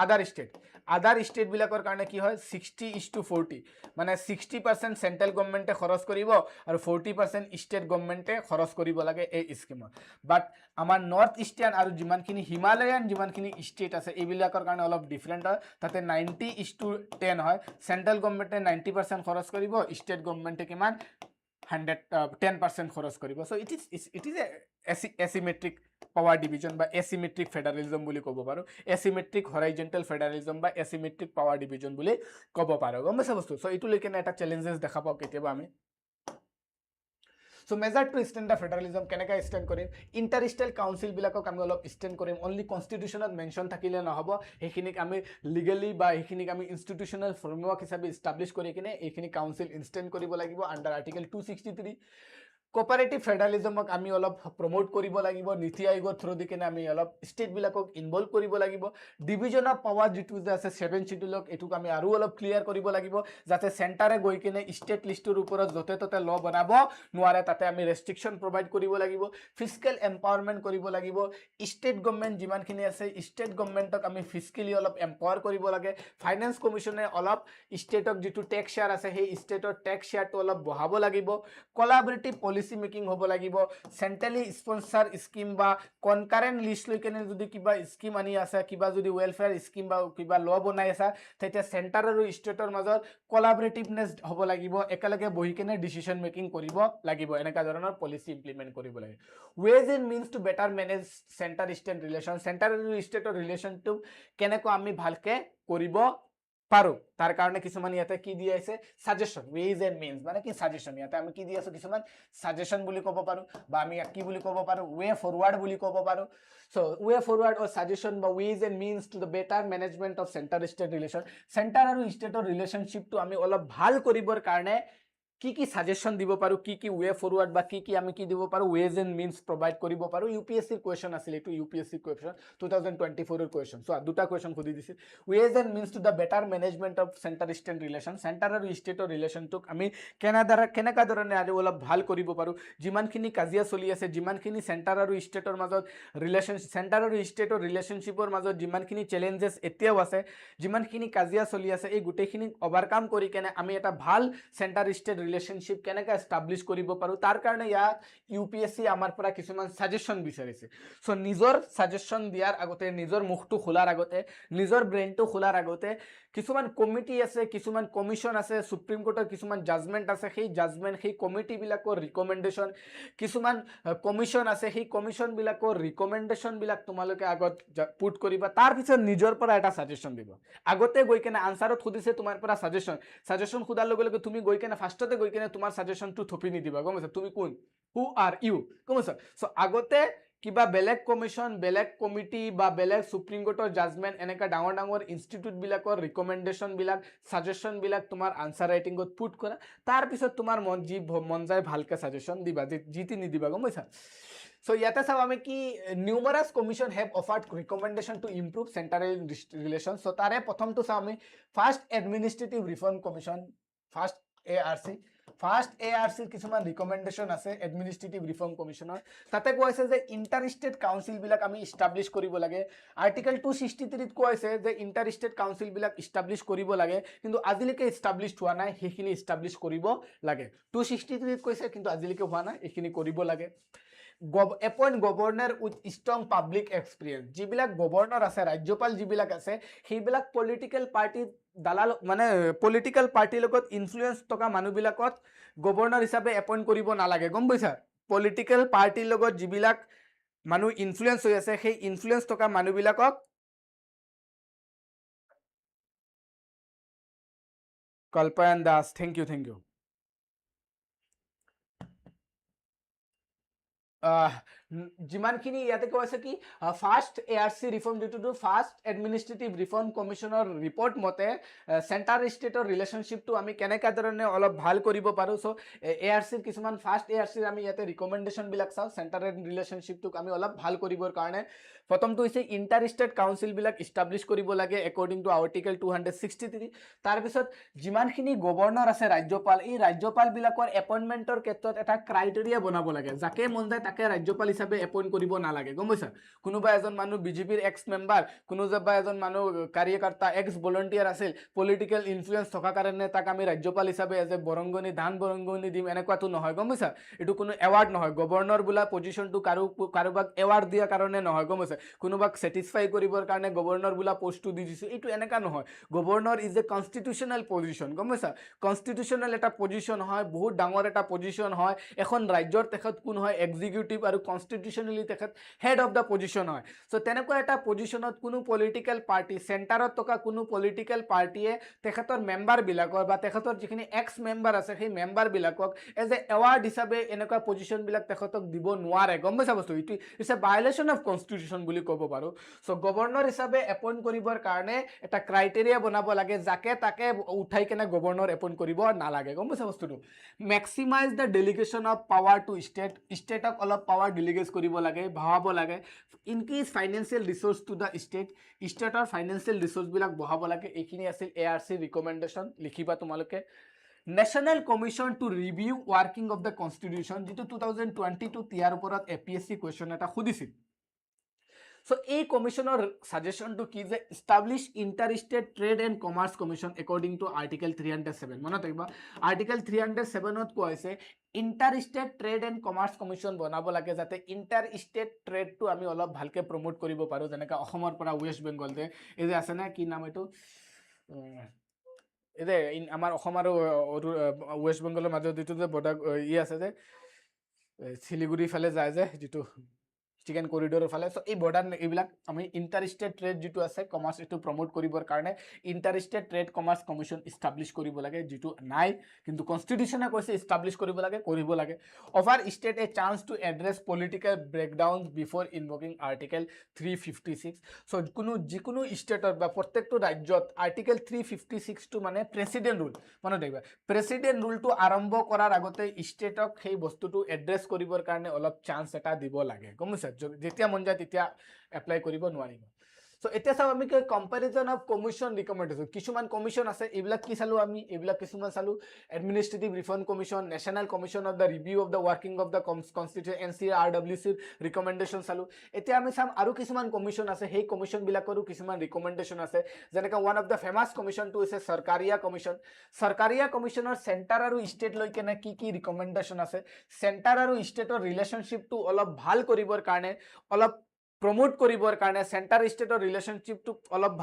আদাৰ ষ্টেটবিলাকৰ কাৰণে কি হয় 60:40 মানে 60% চেণ্ট্ৰেল গভৰ্ণমেণ্টে খৰচ কৰিব আৰু 40% ষ্টেট গভৰ্ণমেণ্টে খৰচ কৰিব লাগে এই স্কিমত বাট আমাৰ নৰ্থ ইষ্টাৰ্ণ আৰু যিমানখিনি হিমালয়ান যিমানখিনি ষ্টেট আছে এইবিলাকৰ কাৰণে অলপ ডিফাৰেণ্ট হয় তাতে 90:10 হয় চেণ্ট্ৰেল গভৰ্ণমেণ্টে 90% খৰচ কৰিব ষ্টেট গভৰ্ণমেণ্টে কিমান 10% খৰচ কৰিব চ' ইট ইজ এচিমেট্ৰিক পাৱাৰ ডিভিজন বা এচিমেট্ৰিক ফেডাৰেলিজম বুলি ক'ব পাৰোঁ এচিমেট্ৰিক হৰাইজেণ্টেল ফেডাৰেলিজম বা এচিমেট্ৰিক পাৱাৰ ডিভিজন বুলি ক'ব পাৰোঁ গম পাইছা বস্তু চ' এইটো লৈ কেনে এটা চেলেঞ্জেছ দেখা পাওঁ কেতিয়াবা আমি so measure to stand the federalism কেনেকৈ ষ্টেণ্ড কৰিম ইণ্টাৰষ্টেট কাউন্সিলবিলাকক আমি অলপ ষ্টেণ্ড কৰিম অনলি কনষ্টিটিউশ্যনত মেনশ্যন থাকিলে নহ'ব সেইখিনিক আমি লিগেলি বা সেইখিনিক আমি ইনষ্টিটিউশ্যনেল ফ্ৰেমৱৰ্ক হিচাপে ইষ্টাব্লিছ কৰি কিনে এইখিনি কাউন্সিল ইনষ্টেণ্ড কৰিব লাগিব আণ্ডাৰ আৰ্টিকেল 263 কোঅপাৰেটিভ ফেডাৰেলিজমক আমি অলপ প্ৰমোট কৰিব লাগিব নীতি আয়োগৰ থ্ৰু দি কিনে আমি অলপ ষ্টেটবিলাকক ইনভলভ কৰিব লাগিব ডিভিজন অফ পাৱাৰ যিটো যে আছে 7 শিডিউলক এইটোক আমি আৰু অলপ ক্লিয়াৰ কৰিব লাগিব যাতে চেণ্টাৰে গৈ কিনে ষ্টেট লিষ্টৰ ওপৰত য'তে ত'তে ল বনাব নোৱাৰে তাতে আমি ৰেষ্ট্ৰিকশ্যন প্ৰভাইড কৰিব লাগিব ফিস্কেল এম্পাৱাৰমেণ্ট কৰিব লাগিব ষ্টেট গভৰ্ণমেণ্ট যিমানখিনি আছে ষ্টেট গভৰ্ণমেণ্টক আমি ফিস্কেলি অলপ এম্পাৱাৰ কৰিব লাগে ফাইনেন্স কমিশ্যনে অলপ ষ্টেটক যিটো টেক্স শ্বেয়াৰ আছে সেই ষ্টেটৰ টেক্স শ্বেয়াৰটো অলপ বঢ়াব লাগিব কোলাবৰেটিভ পলিচি মেকিং হ'ব লাগিব সেন্ট্ৰালি স্পন্সৰ স্কিম বা কনকাৰেন্ট লিষ্ট লৈ কেনে যদি কিবা স্কিম আনি আছে কিবা যদি ওয়েলফেয়াৰ স্কিম বা কিবা ল বনাই আছে তেতিয়া সেন্টাৰ আৰু ষ্টেটৰ মাজত কোলাবৰেটিভনেছ হ'ব লাগিব একেলগে বহি কেনে ডিসিশন মেকিং কৰিব লাগিব এনেকা ধৰণৰ পলিচি ইমপ্লিমেন্ট কৰিব লাগে ways and means to better manage centre state relation centre আৰু ষ্টেটৰ ৰিলেশ্যনটো কেনেকৈ আমি ভালকে কৰিব পাৰো তাৰ কাৰণে কিছুমান ইয়াতে কি দি আছে সাজেশন ওয়েজ এণ্ড মিনছ মানে কি সাজেশন ইয়াতে আমি কি দি আছো কিছুমান সাজেশন বুলি ক'ব পাৰো বা আমি কি বুলি ক'ব পাৰো ওয়ে ফৰৱাৰ্ড বুলি ক'ব পাৰো so way forward or suggestion বা ways and means to the better management of centre state relation centre আৰু ষ্টেটৰ ৰিলেশ্যনশ্বিপটো আমি অলপ ভাল কৰিবৰ কাৰণে কি সাজেশন দিব পাৰো কি ওয়ে ফৰৱাৰ্ড বা কি আমি কি দিব পাৰো ওয়েজ এণ্ড মিনছ প্ৰভাইড কৰিব পাৰো ইউপিএসসি কোৱেশ্চন আছিল এটো ইউপিএসসি কোৱেশ্চন 2024 এৰ কোৱেশ্চন সো দুটা কোৱেশ্চন খুদি দিছে ways and means to the better management of centre state relation centre আৰু ষ্টেটৰ ৰিলেশ্যনটোক আমি কেনেকা ধৰণে আৰু অলপ ভাল কৰিব পাৰো যিমানখিনি কাজিয়া চলি আছে যিমানখিনি সেন্টাৰ আৰু ষ্টেটৰ মাজত ৰিলেশ্যন সেন্টাৰ আৰু ষ্টেটৰ ৰিলেশ্যনশ্বিপৰ মাজত যিমানখিনি চ্যালেঞ্জেছ এতিয়াও আছে যিমানখিনি কাজিয়া চলি আছে এই গোটেইখিনি ওভাৰকাম কৰি কেনে আমি এটা ভাল সেন্টাৰ ষ্টেট ৰিলেশ্যনশ্বিপ কেনেকৈ এষ্টাব্লিছ কৰিব পাৰো তাৰ কাৰণে ইয়াত ইউপিএসসি আমাৰ পৰা কিছুমান সাজেশন বিচাৰিছে সো নিজৰ সাজেশন দিয়াৰ আগতে নিজৰ মুখটো খোলাৰ আগতে নিজৰ ব্ৰেইনটো খোলাৰ আগতে কিছুমান কমিটি আছে কিছুমান কমিশন আছে সুপ্ৰিম কোৰ্টৰ কিছুমান জাজমেন্ট আছে সেই জাজমেন্ট সেই কমিটি বিলাকৰ ৰিকমেন্ডেশন কিছুমান কমিশন আছে সেই কমিশন বিলাকৰ ৰিকমেন্ডেশন বিলাক তোমালোকে আগত পুট কৰিবা তাৰ পিছত নিজৰ পৰা এটা সাজেশন দিব আগতে গৈ কেনে আনসাৰত খুদিছে তোমাৰ পৰা সাজেশন খুদাৰ লগে লগে তুমি গৈ কেনে ফাৰ্ষ্টতে গৈ কেনে তোমাৰ সাজেশনটো থপি নিদিবা গম পাইছা তুমি কোন হু আৰ ইউ গম পাইছা সো আগতে কিবা বেলেগ কমিশন বেলেগ কমিটি বা বেলেগ সুপ্ৰিম কোৰ্টৰ জাজমেন্ট এনেকা ডাঙৰ ইনষ্টিটিউট বিলাকৰ ৰিকমেন্ডেশন বিলাক সাজেশন বিলাক তোমাৰ আনসাৰ ৰাইটিংত পুট কৰা তাৰ পিছত তোমাৰ মন যায় ভালকে সাজেশন দিবা জিতি নিদিবা গম পাইছা সো ইয়াতে চাও আমি কি numerous commission have offered recommendation to improve central relation so তাৰে প্ৰথমটো চাও আমি first administrative reform commission first ARC কিছুমান ৰিকমেন্ডেশন আছে এডমিনিষ্ট্ৰেটিভ ৰিফৰ্ম কমিশনৰ তাতে কৈছে যে ইণ্টাৰষ্টেট কাউন্সিল বিলাক আমি ইষ্টাব্লিছ কৰিব লাগে আৰ্টিকেল 263 ত কৈছে যে ইণ্টাৰষ্টেট কাউন্সিল বিলাক ইষ্টাব্লিছ কৰিব লাগে কিন্তু আজিলৈকে ইষ্টাব্লিছ হোৱা নাই সেইখিনি ইষ্টাব্লিছ কৰিব লাগে 263 ত কৈছে কিন্তু আজিলৈকে হোৱা নাই এইখিনি কৰিব লাগে appoint governor with strong public experience যিবিলাক গভৰ্ণৰ আছে ৰাজ্যপাল যিবিলাক আছে সেইবিলাক পলিটিক্যাল পাৰ্টি দালাল মানে পলিটিক্যাল পাৰ্টিৰ লগত ইনফ্লুয়েন্স থকা মানুহবিলাকত গভৰ্ণৰ হিচাপে এপইণ্ট কৰিব নালাগে গম পাইছা পলিটিক্যাল পাৰ্টিৰ লগত যিবিলাক মানুহ ইনফ্লুয়েন্স হৈ আছে সেই ইনফ্লুয়েন্স থকা মানুহবিলাকক কল্পনা দাস থ্যাংক ইউ যিমানখিনি ইয়াতে কৈছে কি ফাৰ্ষ্ট ARC ৰিফৰ্ম ডিউটো ফাৰ্ষ্ট এডমিনিষ্ট্ৰেটিভ ৰিফৰ্ম কমিশনৰ ৰিপৰ্ট মতে সেন্টাৰ ষ্টেটৰ ৰিলেশ্যনশ্বিপটো আমি কেনেকা ধৰণে অলপ ভাল কৰিব পাৰো সো ARC কিছুমান ফাৰ্ষ্ট ARC আমি ইয়াতে ৰিকমেন্ডেশন বিলাক চাও সেন্টাৰ ৰিলেশ্যনশ্বিপটোক আমি অলপ ভাল কৰিবৰ কাৰণে প্ৰথমটো হৈছে ইণ্টাৰষ্টেট কাউন্সিল বিলাক ইষ্টাব্লিছ কৰিব লাগে একৰ্ডিং টু আৰ্টিকেল 263 তাৰ পিছত যিমানখিনি গভৰ্ণৰ আছে ৰাজ্যপাল এই ৰাজ্যপাল বিলাকৰ এপইন্টমেন্টৰ ক্ষেত্ৰত এটা ক্ৰাইটেৰিয়া বনাব লাগে যাকে মন যায় তাকে ৰাজ্যপাল হিচাপে এপইণ্ট কৰিব নালাগে গম পাইছা কোনোবা এজন মানুহ বিজেপিৰ এক্স মেম্বাৰ কোনোবা এজন মানুহ কাৰ্যকৰ্তা এক্স ভলন্টিয়াৰ আছিল পলিটিক্যাল ইনফ্লুয়েন্স থকা কাৰণে তাক আমি ৰাজ্যপাল হিচাপে এজ এ বৰংগনি দিম এনেকুৱাটো নহয় গম পাইছা এটো কোনো এৱাৰ্ড নহয় গভৰ্ণৰ বোলা পজিশনটো কাৰোবাক এৱাৰ্ড দিয়া কাৰণে নহয় গম পাইছা কোনোবাক স্যাটিসফাই কৰিবৰ কাৰণে গভৰ্ণৰ বোলা পোষ্টটো দি দিছে এটো এনেকা নহয় governor is a constitutional position গম পাইছা কনস্টিটিউশনাল এটা পজিশন হয় বহুত ডাঙৰ এটা পজিশন হয় এখন ৰাজ্যৰ তেখেত কোন হয় এক্সিকিউটিভ এক্সিকিউটিভ আৰু কনষ্টিটিউচনেলি তেখেত হেড অফ দ্য পজিশ্যন হয় চ' তেনেকুৱা এটা পজিশ্যনত কোনো পলিটিকেল পাৰ্টি চেণ্টাৰত থকা কোনো পলিটিকেল পাৰ্টিয়ে তেখেতৰ মেম্বাৰবিলাকৰ বা তেখেতৰ যিখিনি এক্স মেম্বাৰ আছে সেই মেম্বাৰবিলাকক এজ এ এৱাৰ্ড হিচাপে এনেকুৱা পজিশ্যনবিলাক তেখেতক দিব নোৱাৰে গম পাইছা বস্তু it is a violation of constitution বুলি ক'ব পাৰোঁ চ' গভৰ্ণৰ হিচাপে এপইণ্ট কৰিবৰ কাৰণে এটা ক্ৰাইটেৰিয়া বনাব লাগে যাকে তাকে উঠাই কেনে গভৰ্ণৰ এপইণ্ট কৰিব নালাগে গম পাইছা বস্তুটো maximise the delegation of power to ষ্টেটক অলপ পাৱাৰ ডেলিগেট কৰিব লাগে বঢ়াব লাগে increase financial resource to the ষ্টেটৰ ফাইনেন্সিয়েল ৰিচোৰ্চবিলাক বঢ়াব লাগে এইখিনি আছিল ARC ৰিকমেণ্ডেশ্যন লিখিবা তোমালোকে national commission to review working of the constitution যিটো 2022 ইয়াৰ ওপৰত APSC কুৱেশ্যন এটা সুধিছিল So, a commissioner suggestion to keep the establish interstate trade and commerce commission according to Article 307. Mona thakba Article 307 ot koi ase interstate trade and commerce commission banabo lage jate interstate trade to ami olop bhalke promote koribo paru jeneka Assam pora West Bengal te ei je ase na ki naam etu ede amar Assam aru West Bengal major ditu je border ই আছে যে Siliguri ফেলে যায় যে যেটো chicken কৰিডৰৰ ফালে so এই border এইবিলাক আমি ইণ্টাৰষ্টেট ট্ৰেড যেটো আছে কমাৰ্চ এটো প্ৰমোট কৰিবৰ কাৰণে interstate trade commerce commission establish কৰিব লাগে যেটো নাই কিন্তু কনষ্টিটিউচনে কৈছে ইষ্টাব্লিছ কৰিব লাগে offer state a chance to address political breakdowns before invoking article 356 সো যিকোনো ষ্টেটৰ বা প্ৰত্যেকটো ৰাজ্যত আৰ্টিকেল 356 টো মানে প্ৰেসিডেন্ট ৰুল মনত ৰাখিবা প্ৰেসিডেন্ট ৰুলটো আৰম্ভ কৰাৰ আগতে ষ্টেটক সেই বস্তুটো এড্ৰেছ কৰিবৰ কাৰণে অলপ চান্স এটা দিব লাগে গমছে যেতিয়া মন যায় তেতিয়া এপ্লাই কৰিব নোৱাৰিব সো এতিয়া চাও আমি কম্পাৰিজন অফ কমিশ্যন ৰিকমেণ্ডেশ্যন কিছুমান কমিশ্যন আছে এইবিলাক কি চালো আমি এইবিলাক কিছুমান চালো administrative reform commission national commission of the review of the working of the constitution NCRWC recommendation চালো এতিয়া আমি চাম আৰু কিছুমান কমিশ্যন আছে সেই কমিশ্যন বিলাকৰো কিছুমান ৰিকমেণ্ডেশ্যন আছে যেনেকা one of the famous commission two আছে চৰকাৰীয়া কমিশ্যনৰ চেণ্টাৰ আৰু ষ্টেট লৈ কেনে কি ৰিকমেণ্ডেশ্যন আছে চেণ্টাৰ আৰু ষ্টেটৰ ৰিলেশ্যনশ্বিপটো অলপ ভাল কৰিবৰ কাৰণে অলপ promote কৰিবৰ কাৰণে সেন্টাৰ ষ্টেটৰ ৰিলেশনশিপটো অলপ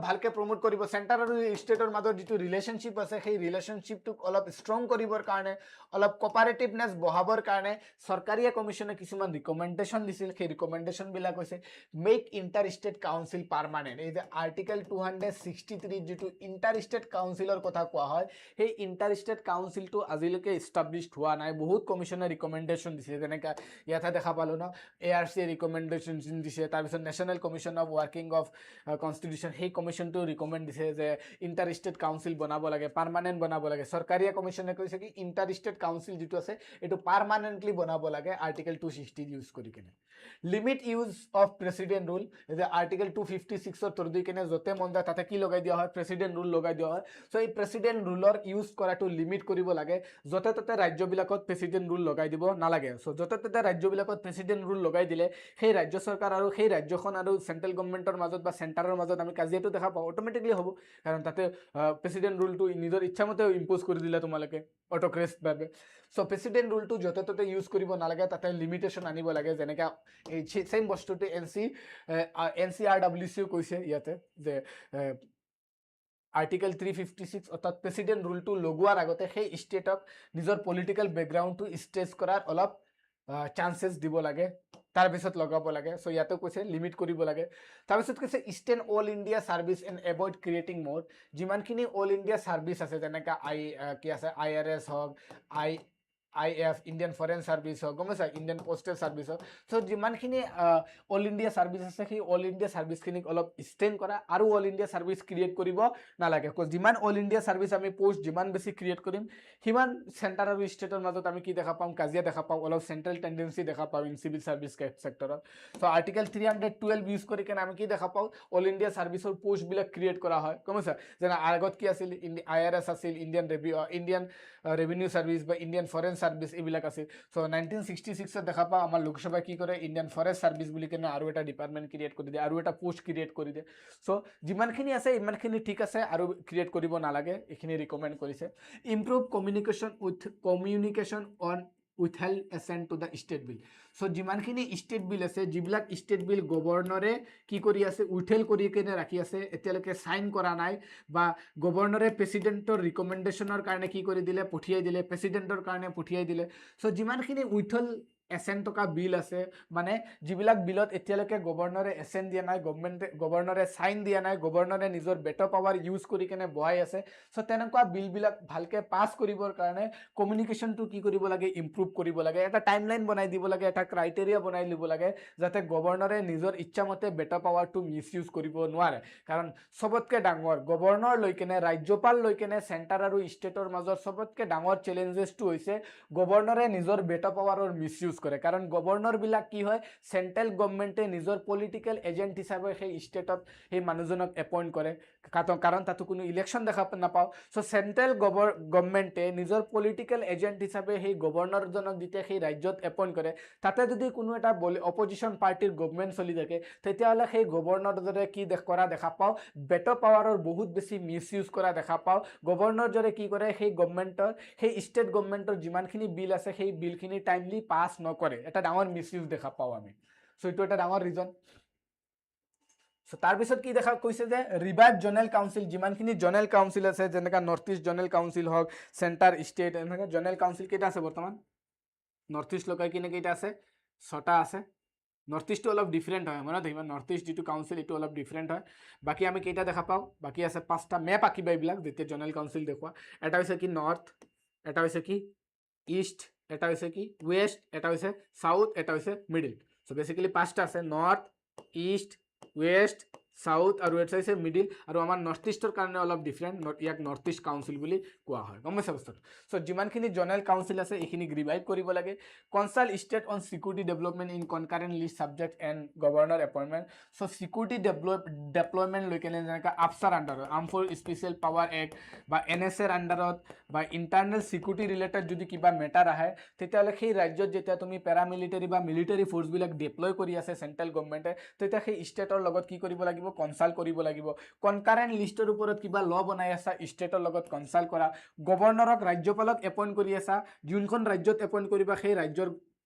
ভালকে প্ৰমোট কৰিব সেন্টাৰ আৰু ষ্টেটৰ মাজত যেটো ৰিলেশনশিপ আছে সেই ৰিলেশনশিপটো অলপ ষ্ট্ৰং কৰিবৰ কাৰণে অলপ কোঅপাৰেটিভনেস বঢ়াবৰ কাৰণে চৰকাৰীয়া কমিশ্যনে কিছুমান ৰিকমেণ্ডেশ্যন দিছিল সেই ৰিকমেণ্ডেশ্যন বিলাক হৈছে make inter state council permanent এই যে আৰ্টিকেল 263 যেটো ইন্টাৰ ষ্টেট কাউন্সিলৰ কথা কোৱা হয় সেই ইন্টাৰ ষ্টেট কাউন্সিলটো আজিলৈকে এষ্টাব্লিশড হোৱা নাই বহুত কমিশ্যনে ৰিকমেণ্ডেশ্যন দিছে যেনেকা ইয়াতে দেখা পালো ন ARC ৰিকমেণ্ডেশ্যন দিছে তাৰ পিছত national commission of working of constitution সেই কমিশ্যনটো ৰিকমেণ্ড দিছে যে ইন্টাৰ ষ্টেট কাউন্সিল বনাব লাগে পাৰ্মানেন্ট বনাব লাগে চৰকাৰীয়া কমিশ্যনে কৈছে কি ইন্টাৰ ষ্টেট কাউন্সিল যেটো আছে এটো পাৰ্মানেন্টলি বনাব লাগে আৰ্টিকেল 260 ইউজ কৰি কেনে limit use of president rule যে আৰ্টিকেল 256 ৰ তৰদি কেনে যতে মন যায় তাতে কি লগাই দিয়া হয় প্ৰেসিডেন্ট ৰুল লগাই দিয়া হয় সো এই প্ৰেসিডেন্ট ৰুলৰ ইউজ কৰাটো লিমিট কৰিব লাগে যতে ততে ৰাজ্যবিলাকত প্ৰেসিডেন্ট ৰুল লগাই দিব নালাগে সো যতে ততে ৰাজ্যবিলাকত প্ৰেসিডেন্ট ৰুল লগাই দিলে সেই ৰাজ্য চৰকাৰ আৰু সেই ৰাজ্যখন আৰু সেন্ট্ৰেল গভৰ্নমেন্টৰ মাজত বা সেন্টাৰৰ মাজত আমি কাজিয়াটো দেখা পাওঁ অটোমেটিকলি হ'ব কাৰণ তাতে প্ৰেসিডেন্ট ৰুলটো নিজৰ ইচ্ছামতে ইম্পোজ কৰি দিলে তোমালোকে অটোক্ৰেট বাবে সো প্ৰেসিডেন্ট ৰুলটো যতে ততে ইউজ কৰিব নালাগে তাতে লিমিটেশন আনিব লাগে যেনেকা এই সেম বস্তুটো NCRWC কৈছে ইয়াতে যে আৰ্টিকেল 356 অৰ্থাৎ প্ৰেসিডেন্ট ৰুলটো লগোৱাৰ আগতে সেই ষ্টেটক নিজৰ পলিটিক্যাল ব্যাকগ্ৰাউণ্ডটো ষ্টেজ কৰাৰ অলপ চান্সেস দিব লাগে তাৰ পিছত লগাব লাগে সো ইয়াতে কৈছে লিমিট কৰিব লাগে তাৰ পিছত কৈছে eastern all India service and avoid creating মোৰ যিমানখিনি অল ইণ্ডিয়া সাৰ্ভিস আছে যেনেকা কি আছে IRS হক IF ইন্ডিয়ান ফৰেন সাৰ্ভিস হক গমছা ইন্ডিয়ান পোস্টেল সাৰ্ভিস হক সো যিমানখিনি অল ইণ্ডিয়া সাৰ্ভিস আছে সেই অল ইণ্ডিয়া সাৰ্ভিসখিনিক অলপ ষ্টেন কৰা আৰু অল ইণ্ডিয়া সাৰ্ভিস ক্ৰিয়েট কৰিব নালাগে যিমান অল ইণ্ডিয়া সাৰ্ভিস আমি পোষ্ট যিমান বেছি ক্ৰিয়েট কৰিম সিমান সেন্টাৰ আৰু ষ্টেটৰ মাজত আমি কি দেখা পাম কাজিয়া দেখা পাম অলপ সেন্ট্ৰেল টেন্ডেন্সি দেখা পাম ইন সিভিল সাৰ্ভিস সেক্টৰত সো আৰ্টিকেল 312 ইউজ কৰি কেনে আমি কি দেখা পাও অল ইণ্ডিয়া সাৰ্ভিসৰ পোষ্ট বিলাক ক্ৰিয়েট কৰা হয় গমছা যেনে আগত কি আছিল IRS আছিল ইণ্ডিয়ান ৰেভিনিউ সাৰ্ভিস বা ইণ্ডিয়ান ফৰেন সাৰ্ভিস এইবিলাক আছে সো 1966 ত দেখা পাও আমাৰ লোকসভা কি কৰে ইণ্ডিয়ান ফৰেষ্ট সাৰ্ভিস বুলি কেনে আৰু এটা ডিপাৰ্টমেন্ট ক্ৰিয়েট কৰি দিয়ে আৰু এটা পোষ্ট ক্ৰিয়েট কৰি দিয়ে সো যিমানখিনি আছে ইমানখিনি ঠিক আছে আৰু ক্ৰিয়েট কৰিব নালাগে এখিনি ৰিকমেণ্ড কৰিছে improve communication on withheld assent to the state bill. So যিমানখিনি state bill আছে যিবিলাক state bill গভৰ্ণৰে কি কৰি আছে উইথহেল্ড কৰি কেনে ৰাখি আছে এতিয়ালৈকে সাইন কৰা নাই বা গভৰ্ণৰে প্ৰেসিডেন্টৰ ৰিকমেন্ডেশনৰ কাৰণে কি কৰি দিলে পঠিয়াই দিলে প্ৰেসিডেন্টৰ কাৰণে পঠিয়াই দিলে সো যিমানখিনি উইথহেল্ড এসেন্ট টকা বিল আছে মানে যিবিলাক বিলত এতিয়ালৈকে গভৰ্ণৰে এসেন্ট দিয়া নাই গভৰ্ণৰে সাইন দিয়া নাই গভৰ্ণৰে নিজৰ বেটো পাৱাৰ ইউজ কৰি কেনে বহাই আছে সো তেনেকুৱা বিল বিলাক ভালকে পাস কৰিবৰ কাৰণে কমিউনিকেশনটো কি কৰিব লাগে ইমপ্ৰুভ কৰিব লাগে এটা টাইমলাইন বনাই দিব লাগে এটা ক্ৰাইটেৰিয়া বনাই দিব লাগে যাতে গভৰ্ণৰে নিজৰ ইচ্ছামতে বেটো পাৱাৰটো মিসইউজ কৰিব নোৱাৰে কাৰণ সবতকে ডাঙৰ গভৰ্ণৰ লৈ কেনে ৰাজ্যপাল লৈ কেনে সেন্টাৰ আৰু ষ্টেটৰ মাজৰ সবতকে ডাঙৰ চ্যালেঞ্জেসটো হৈছে গভৰ্ণৰে নিজৰ বেটো পাৱাৰৰ মিসইউজ কৰে কাৰণ গভৰ্ণৰ বিলাক কি হয় সেন্ট্ৰেল গভৰ্নমেন্টে নিজৰ পলিটিক্যাল এজেন্ট হিচাপে সেই ষ্টেটত সেই মানুহজনক এপইন্ট কৰে কাৰণ তাতো কোনো ইলেকশন দেখা নাপাও সো সেন্ট্ৰেল গভৰ্নমেন্টে নিজৰ পলিটিক্যাল এজেন্ট হিচাপে সেই গভৰ্ণৰজনক যেতিয়া সেই ৰাজ্যত এপইন্ট কৰে তাতে যদি কোনো এটা অপজিশন পাৰ্টিৰ গভৰ্নমেন্ট চলি থাকে তেতিয়াহলে সেই গভৰ্ণৰজনে কি কৰা দেখা পাও বেটো পাৱাৰৰ বহুত বেছি মিসইউজ কৰা দেখা পাও গভৰ্ণৰজনে কি কৰে সেই গভৰ্নমেন্টৰ সেই ষ্টেট গভৰ্নমেন্টৰ যিমানখিনি বিল আছে সেই বিলখিনি টাইমলি পাস নকৰে এটা ডাঙৰ মিসইউজ দেখা পাও আমি সো এটো এটা ডাঙৰ ৰিজন সো তাৰ পিছত কি দেখা কৈছে যে ৰিভাইভ জোনাল কাউন্সিল যিমানখিনি জোনাল কাউন্সিল আছে যেনেকা নৰ্থ ইষ্ট জোনাল কাউন্সিল হক সেন্টাৰ ষ্টেট এনেকা জোনাল কাউন্সিল কেইটা আছে বৰ্তমান নৰ্থ ইষ্ট লকাই কিনে কেইটা আছে 6টা আছে নৰ্থ ইষ্ট অলপ ডিফাৰেন্ট হয় মানে দেখবা নৰ্থ ইষ্ট যেটো কাউন্সিল এটো অলপ ডিফাৰেন্ট হয় বাকি আমি কেইটা দেখা পাও বাকি আছে 5টা মেপ আকিবা এইবিলাক যেতিয়া জোনাল কাউন্সিল দেখুৱা এটা হৈছে কি নৰ্থ এটা হৈছে কি ইষ্ট এটা হৈছে কি ওয়েস্ট এটা হৈছে সাউথ এটা হৈছে মিডল সো বেসিক্যালি 5টা আছে নৰ্থ ইষ্ট ওয়েস্ট সাউথ আৰু এটা হৈছে মিডল আৰু আমাৰ নৰ্থ ইষ্টৰ কাৰণে অলপ ডিফাৰেন্ট ইয়াক নৰ্থ ইষ্ট কাউন্সিল বুলি কোৱা হয় গমছে বস্তুটো সো যিমানখিনি জোনাল কাউন্সিল আছে এখিনি ৰিভাইভ কৰিব লাগে consult state on security development in concurrent list subject and governor appointment so security development লৈ কেনে যেনেকা আফসাৰ আন্ডাৰত arm force special power act বা এনএসএৰ আন্ডাৰত বা ইন্টাৰনেল সিকিউৰিটি ৰিলেটেড যদি কিবা মেটাৰ আহে তেতিয়ালে সেই ৰাজ্যত যেতিয়া তুমি প্যাৰামিলিটাৰী বা মিলিটাৰী ফোৰ্স বিলাক ডিপ্লয় কৰি আছে সেন্ট্ৰেল গভৰ্নমেন্টে তেতিয়া সেই ষ্টেটৰ লগত কি কৰিব লাগিব কনসাল্ট কৰিব লাগিব কনকাৰেন্ট লিষ্টৰ ওপৰত কিবা ল বনাই আছে ষ্টেটৰ লগত কনসাল্ট কৰা গভৰ্ণৰক ৰাজ্যপালক এপইন্ট কৰি আছে যোনখন ৰাজ্যত এপইন্ট কৰিবা সেই ৰাজ্যৰ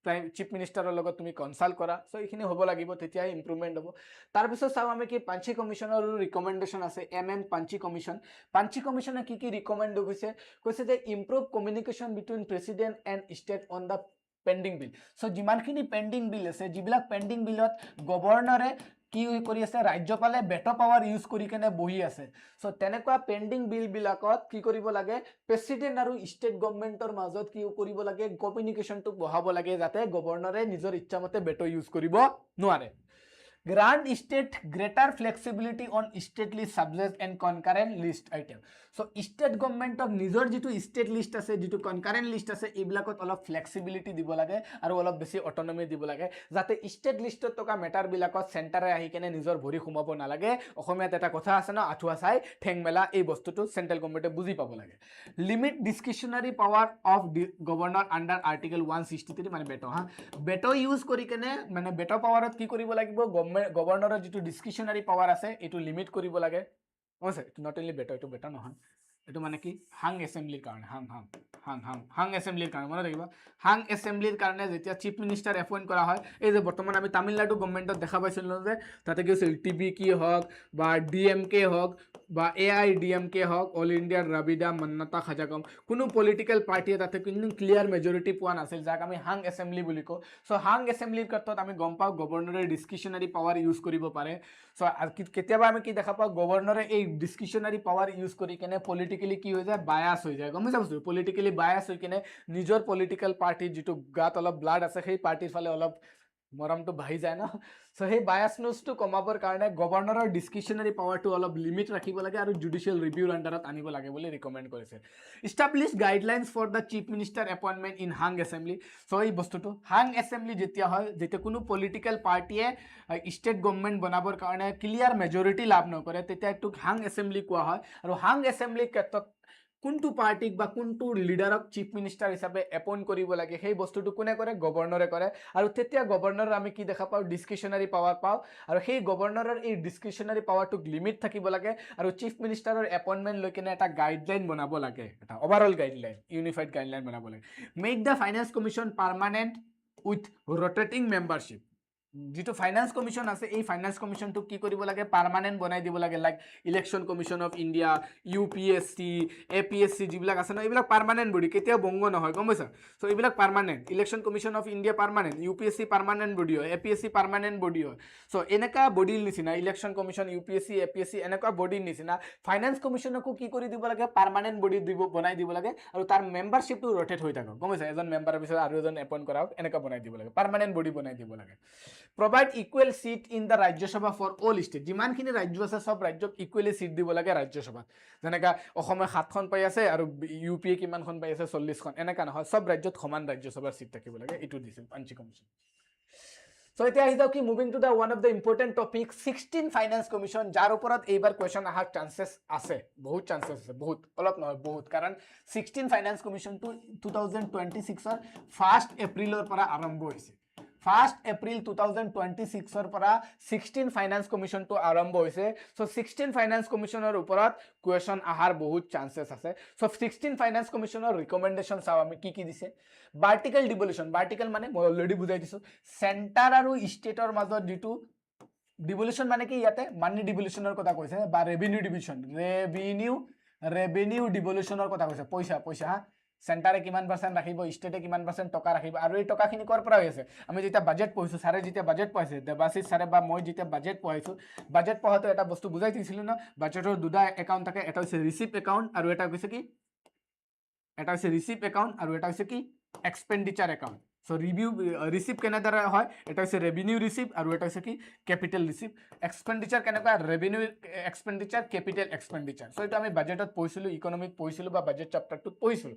চিফ মিনিষ্টাৰৰ লগত তুমি কনসাল্ট কৰা সো এইখিনি হ'ব লাগিব তেতিয়া ইমপ্ৰুভমেন্ট হ'ব তাৰ পিছত চাও আমি কি পাঞ্চি কমিশনৰ ৰিকমেন্ডেশন আছে পাঞ্চি কমিশনে কি ৰিকমেন্ড কৈছে যে improve communication between president and state on the pending bill so যিমানখিনি পেন্ডিং বিল আছে যিবিলাক পেন্ডিং বিলত গভৰ্ণৰে কি কৰি আছে ৰাজ্যপালে বেটো পাৱাৰ ইউজ কৰি কেনে বহি আছে সো তেনেকুৱা পেন্ডিং বিল বিলাকত কি কৰিব লাগে প্ৰেসিডেন্ট আৰু ষ্টেট গভৰ্নমেন্টৰ মাজত কি কৰিব লাগে কমিউনিকেশনটো বহাব লাগে যাতে গভৰ্ণৰে নিজৰ ইচ্ছামতে বেটো ইউজ কৰিব নোৱাৰে grant state greater flexibility on state list subject and concurrent list item so state government of nijor jitu state list ase jitu concurrent list ase ebilakot olop flexibility dibo lage aru olop beshi autonomy dibo lage jate state list toka matter bilakot center e ahi kene nijor bhori khumabo na lage okhomiyat eta kotha ase na athua sai thengmela ei bostu to central government e buji pabo lage limit discretionary power of governor under article 163 mane beto use kori kene mane beto power ot ki koribo lagibo গভৰ্ণৰৰ যেটো ডিসক্ৰিশনাৰী power আছে এটো limit কৰিব লাগে ওছে not only বেটা নহয় এটো মানে কি হাং এসেম্বলিৰ কাৰণে হাং এসেম্বলিৰ কাৰণে মনত ৰাখিবা হাং এসেম্বলিৰ কাৰণে যেতিয়া চিফ মিনিষ্টাৰ এপইন্ট কৰা হয় এই যে বৰ্তমান আমি তামিলনাডু গভৰ্নমেন্টত দেখা পাইছিল যে তাতে কি আছিল টিবি কি হক বা ডিএমকে হক বা এআইডিএমকে হক অল ইন্ডিয়া দ্ৰাবিড় মান্যতা খাজাগম কোনো পলিটিক্যাল পাৰ্টিয়ে তাতে কোনো ক্লিয়াৰ মেজৰিটি পোৱা নাছিল যাক আমি হাং এসেম্বলি বুলি কওঁ সো হাং এসেম্বলিৰ ক্ষেত্ৰত আমি গম পাওঁ গভৰ্ণৰে ডিসক্ৰিশনাৰী পাৱাৰ ইউজ কৰিব পাৰে সো কেতিয়াবা আমি কি দেখা পাওঁ গভৰ্ণৰে এই ডিসক্ৰিশনাৰী পাৱাৰ ইউজ কৰি কেনে পলিটিক্যালি কি হৈ যায় বায়াস হৈ যায় গম পাইছা পলিটিক্যালি বায়াস হৈ কিনে নিজৰ পলিটিক্যাল পাৰ্টি যেটো গাত অলপ ব্লাড আছে সেই পাৰ্টিৰ ফালে অলপ মৰমটো ভাই যায় না সো সেই বায়াসনেছটো কমাবৰ কাৰণে গভৰ্ণৰৰ ডিসক্ৰিশনাৰী পাৱাৰটো অলপ লিমিট ৰাখিব লাগে আৰু জুডিশিয়াল ৰিভিউৰ আন্ডাৰত আনিব লাগে বুলি ৰিকমেন্ড কৰিছে establish guidelines for the chief minister appointment in hung assembly so এই বস্তুটো হাং এসেম্বলি যেতিয়া হয় যেতিয়া কোনো পলিটিক্যাল পাৰ্টিয়ে ষ্টেট গভৰ্নমেন্ট বনাবৰ কাৰণে ক্লিয়াৰ মেজৰিটি লাভ নকৰে তেতিয়া এটো হাং এসেম্বলি কোৱা হয় আৰু হাং এসেম্বলিৰ ক্ষেত্ৰত কোনটো পাৰ্টিক বা কোনটো লিডাৰক চিফ মিনিষ্টাৰ হিচাপে এপইণ্ট কৰিব লাগে সেই বস্তুটো কোনে কৰে গভৰ্ণৰে কৰে আৰু তেতিয়া গভৰ্ণৰৰ আমি কি দেখা পাওঁ ডিসক্ৰিশনাৰী পাৱাৰ পাওঁ আৰু সেই গভৰ্ণৰৰ এই ডিসক্ৰিশনাৰী পাৱাৰটোক লিমিট থাকিব লাগে আৰু চিফ মিনিষ্টাৰৰ এপইণ্টমেণ্ট লৈ কিনে এটা গাইডলাইন বনাব লাগে এটা ওভাৰঅল গাইডলাইন ইউনিফাইড গাইডলাইন বনাব লাগে make the finance commission permanent with rotating membership যেটো ফাইনান্স কমিশন আছে এই ফাইনান্স কমিশনটো কি কৰিব লাগে পার্মানেন্ট বনাই দিব লাগে like election commission of India UPSC APSC যিবিলাক আছে ন এইবিলাক পার্মানেন্ট বডি কেতিয়া বঙ্গ নহয় গম পাইছা সো এইবিলাক permanent election commission of India permanent UPSC permanent body হয় APSC পার্মানেন্ট বডি হয় সো এনেকা বডিৰ নিচিনা ইলেকশন কমিশন UPSC APSC এনেকা বডিৰ নিচিনা ফাইনান্স কমিশনকো কি কৰি দিব লাগে পাৰ্মানেন্ট বডি দিব বনাই দিব লাগে আৰু তাৰ মেম্বাৰশ্বিপটো ৰটেট হৈ থাকে গম পাইছা এজন মেম্বাৰৰ পিছত আৰু এজন এপইণ্ট কৰা এনেকা বনাই দিব লাগে পার্মানেন্ট বডি বনাই দিব লাগে provide equal seat in the Rajya Sabha for all state যিমানখিনি ৰাজ্য আছে সব ৰাজ্যক ইকুৱেলি সিট দিব লাগে ৰাজ্য সভাত যেনেকা অসমে 7খন পাই আছে আৰু ইউপিএ কিমানখন পাই আছে 40খন এনেকা নহয় সব ৰাজ্যত সমান ৰাজ্য সভাৰ সিট থাকিব লাগে এটো দিছিল পাঞ্চি কমিশন সো এতিয়া আহি যাও কি moving to the one of the important topic 16 finance commission যাৰ ওপৰত এইবাৰ কোৱেশ্চন আহাৰ চান্সেস আছে বহুত চান্সেস আছে বহুত অলপ নহয় বহুত কাৰণ 16 ফাইনান্স কমিশনটো 2026 ৰ 1 এপ্ৰিলৰ পৰা আৰম্ভ হৈছে 1 এপ্ৰিল 2026 ৰ পৰা 16 ফাইনান্স কমিশন তো আৰম্ভ হৈছে সো 16 ফাইনান্স কমিশনৰ ওপৰত কোৱেশ্চন আহাৰ বহুত চান্সেস আছে সো 16 ফাইনান্স কমিশনৰ ৰিকমেন্ডেশন চাও আমি কি দিছে ভাৰ্টিকেল ডিভলিউশন ভাৰ্টিকেল মানে মই অলৰেডি বুজাই দিছো সেন্টাৰ আৰু ষ্টেটৰ মাজত যেটো ডিভলিউশন মানে কি ইয়াতে মানি ডিভলিউশনৰ কথা কৈছে বা ৰেভিনিউ ডিভিশন ৰেভিনিউ ডিভলিউশনৰ কথা কৈছে পইচা সেন্টাৰে কিমান পাৰ্সেন্ট ৰাখিব স্টেটে কিমান পাৰ্সেন্ট টকা ৰাখিব আৰ এই টকাখিনি কৰ পৰা হৈ আছে আমি যেটা বাজেট পঢ়িছো সারে যেটা বাজেট পঢ়াইছে দেবাশিস সারে বা মই যেটা বাজেট পঢ়াইছো বাজেট পঢ়াতে এটা বস্তু বুজাই দিছিল না বাজেটৰ দুটা একাউন্ট থাকে এটা হৈছে ৰিসিভ একাউন্ট আৰু এটা হৈছে কি এটা হৈছে ৰিসিভ একাউন্ট আৰু এটা হৈছে কি এক্সপেন্ডিচাৰ একাউন্ট সো রিভিউ রিসিভ কেনে দ্বারা হয় এটা হচ্ছে রেভিনিউ রিসিভ আর এটা হচ্ছে কি ক্যাপিটাল রিসিভ এক্সপেন্ডিচার কেনেকা revenue expenditure capital expenditure so এটা আমি বাজেটত পঢ়িছিলো ইকোনমিক পঢ়িছিলো বা বাজেট চ্যাপ্টারটো পঢ়িছিলো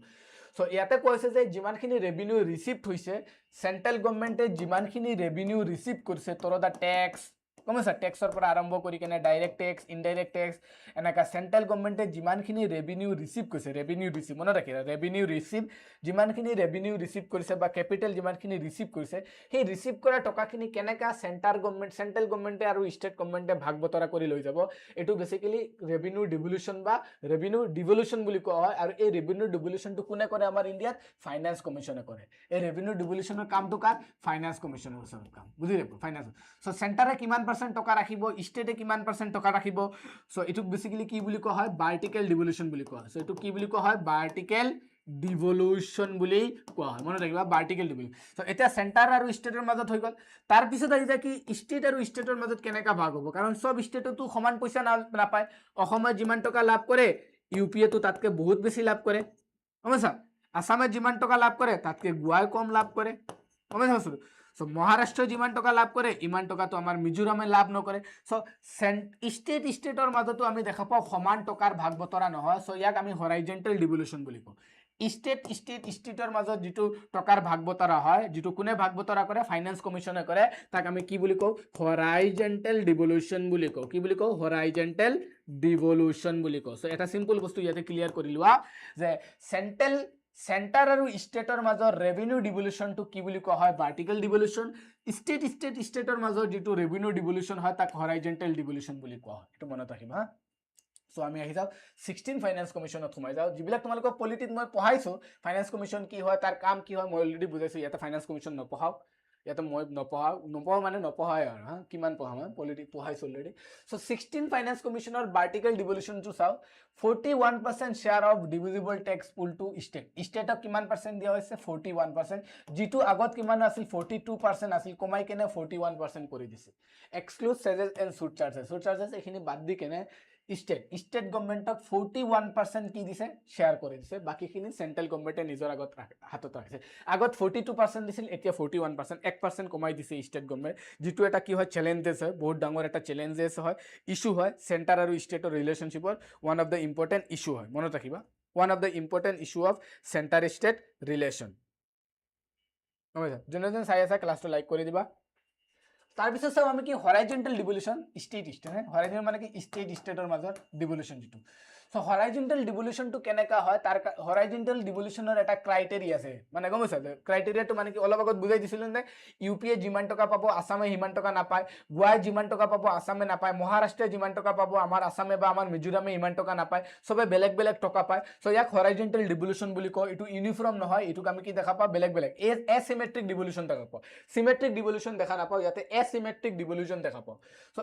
সো ইয়াতে কৈছে যে যিমানখিনি ৰেভিনিউ ৰিসিভড হৈছে সেন্ট্ৰাল গভৰ্নমেন্টে যিমানখিনি ৰেভিনিউ ৰিসিভ কৰিছে তোৰ দা ট্যাক্স কমসা ট্যাক্সৰ পৰা আৰম্ভ কৰি কেনে ডাইৰেক্ট ট্যাক্স ইনডাইৰেক্ট ট্যাক্স এনেকা সেন্ট্ৰাল গভৰ্নমেন্টে যিমানখিনি ৰেভিনিউ ৰিসিভ কৰিছে ৰেভিনিউ ৰিসিভ মনত ৰাখিবা ৰেভিনিউ ৰিসিভ যিমানখিনি ৰেভিনিউ ৰিসিভ কৰিছে বা ক্যাপিটাল যিমানখিনি ৰিসিভ কৰিছে সেই ৰিসিভ কৰা টকাখিনি কেনেকা সেন্ট্ৰাল গভৰ্নমেন্টে আৰু স্টেট গভৰ্নমেন্টে ভাগ বতৰা কৰি লৈ যাব এটো বেসিক্যালি ৰেভিনিউ ডিভলিউশন বা ৰেভিনিউ ডিভলিউশন বুলি কোৱা হয় আৰু এই ৰেভিনিউ ডিভলিউশনটো কোনে কৰে আমাৰ ইন্ডিয়াত ফাইনান্স কমিশনে কৰে এই ৰেভিনিউ ডিভলিউশনৰ কামটো কাৰ ফাইনান্স কমিশনৰ ওচৰত কাম বুজিলে ফাইনান্স সো সেন্টাৰে কিমান পাৰ্সেন্ট টকা ৰাখিব স্টেটে কিমান পাৰ্সেন্ট টকা ৰাখিব সো এটুক বেসিক্যালি কি বুলি কোৱা হয় ভাৰ্টিকেল ডিভলিউশন বুলি কোৱা হয় সো এটুক কি বুলি কোৱা হয় ভাৰ্টিকেল ডিভলিউশন বুলি কোৱা হয় মনত ৰাখিবা ভাৰ্টিকেল ডিভলিউশন সো এটা সেন্টাৰ আৰু স্টেটৰ মাজত হৈ গল তাৰ পিছত আহি যায় কি স্টেট আৰু স্টেটৰ মাজত কেনেকা ভাগ হ'ব কাৰণ সব স্টেটতো সমান পইচা নাপায় অসমে যিমান টকা লাভ কৰে ইউপিএ তো তাতকে বহুত বেছি লাভ কৰে বুজিছা আসামে যিমান টকা লাভ কৰে তাতকে গোৱাই কম লাভ কৰে বুজিছা সো মহাৰাষ্ট্ৰ যিমান টকা লাভ কৰে ইমান টকা তো আমাৰ মিজোৰামে লাভ নকৰে সো স্টেটৰ মাজতো আমি দেখা পাওঁ সমান টকাৰ ভাগ বতৰা নহয় সো ইয়াক আমি হৰাইজেন্টাল ডিভলিউশন বুলি কওঁ স্টেটৰ মাজত যেটো টকাৰ ভাগ বতৰা হয় যেটো কোনে ভাগ বতৰা কৰে ফাইনান্স কমিশনে কৰে তাক আমি কি বুলি কওঁ হৰাইজেন্টাল ডিভলিউশন বুলি কওঁ কি বুলি কওঁ হৰাইজেন্টাল ডিভলিউশন বুলি কওঁ সো এটা সিম্পল বস্তু ইয়াতে ক্লিয়াৰ কৰি লোৱা যে সেন্টাৰ আৰু স্টেটৰ মাজৰ ৰেভিনিউ ডিভলিউশন টু কি বুলি কোৱা হয় ভাৰ্টিকেল ডিভলিউশন স্টেটৰ মাজৰ যেটো ৰেভিনিউ ডিভলিউশন হয় তাক হৰাইজেন্টাল ডিভলিউশন বুলি কোৱা হয় এটো মনত ৰাখিবা হা সো আমি আহি যাও 16 ফাইনান্স কমিশনত সোমাই যাও যিবিলাক তোমালোকক পলিটিত মই পঢ়াইছো ফাইনান্স কমিশন কি হয় তাৰ কাম কি হয় মই অলৰেডি বুজাইছো ইয়াতে ফাইনান্স কমিশন নপঢ়াও ইয়াতে মই নপঢ়াও মানে নপঢ়াই আৰু হা কিমান পঢ়াম পলিটিক পঢ়াইছো অলৰেডি সো 16 ফাইনান্স কমিশনৰ ভাৰ্টিকেল ডিভলিউশন টু চাও 41% share of divisible tax pool to স্টেটক কিমান পার্সেন্ট দিয়া হৈছে 41% যেটো আগত কিমান আছিল 42% আছিল কমাই কেনে 41% কৰি দিছে এক্সক্লুড চাৰ্জেস এণ্ড সুট চাৰ্জেস এখিনি বাদ দি কেনে স্টেট গভৰ্নমেন্টক 41% কি দিছে শেয়াৰ কৰে দিছে বাকিখিনি সেন্ট্ৰাল গভৰ্নমেন্টে নিজৰ আগত হাতত ৰাখিছে আগত 42% দিছিল এতিয়া 41% 1% কমাই দিছে স্টেট গভৰ্নমেন্ট যেটো এটা কি হয় চ্যালেঞ্জেস হয় বহুত ডাঙৰ এটা চ্যালেঞ্জেস হয় ইস্যু হয় সেন্টাৰ আৰু স্টেটৰ ৰিলেশনশিপৰ one of the important issue হয় মনত ৰাখিবা one of the important issue of centre state relation যোনজন চাই আছে ক্লাসটো লাইক কৰি দিবা তাৰ পিছত চাও আমি কি হৰাইজেন্টাল ডিভলিউশন স্টেট হৰাইজেন্টাল মানে কি স্টেটৰ মাজৰ ডিভলিউশন যেটো সো হৰাইজন্টেল ডিভলিউশনটো কেনেকা হয় তাৰ হৰাইজন্টেল ডিভলিউশনৰ এটা ক্ৰাইটেৰিয়া আছে মানে গম পাইছা ক্ৰাইটেৰিয়াটো মানে কি অলপ আগত বুজাই দিছিলো নে ইউপিএ যিমান টকা পাব আসামে সিমান টকা নাপায় গোৱাই যিমান টকা পাব আসামে নাপায় মহাৰাষ্ট্ৰে যিমান টকা পাব আমাৰ আসামে বা আমাৰ মিজোৰামে ইমান টকা নাপায় সবে বেলেগ বেলেগ টকা পায় সো ইয়াক হৰাইজন্টেল ডিভলিউশন বুলি কয় এটো ইউনিফৰ্ম নহয় এটোক আমি কি দেখা পাওঁ বেলেগ বেলেগ এচিমেট্ৰিক ডিভলিউশন দেখা পাওঁ সিমেট্ৰিক ডিভলিউশন দেখা নাপাওঁ ইয়াতে এচিমেট্ৰিক ডিভলিউশন দেখা পাওঁ সো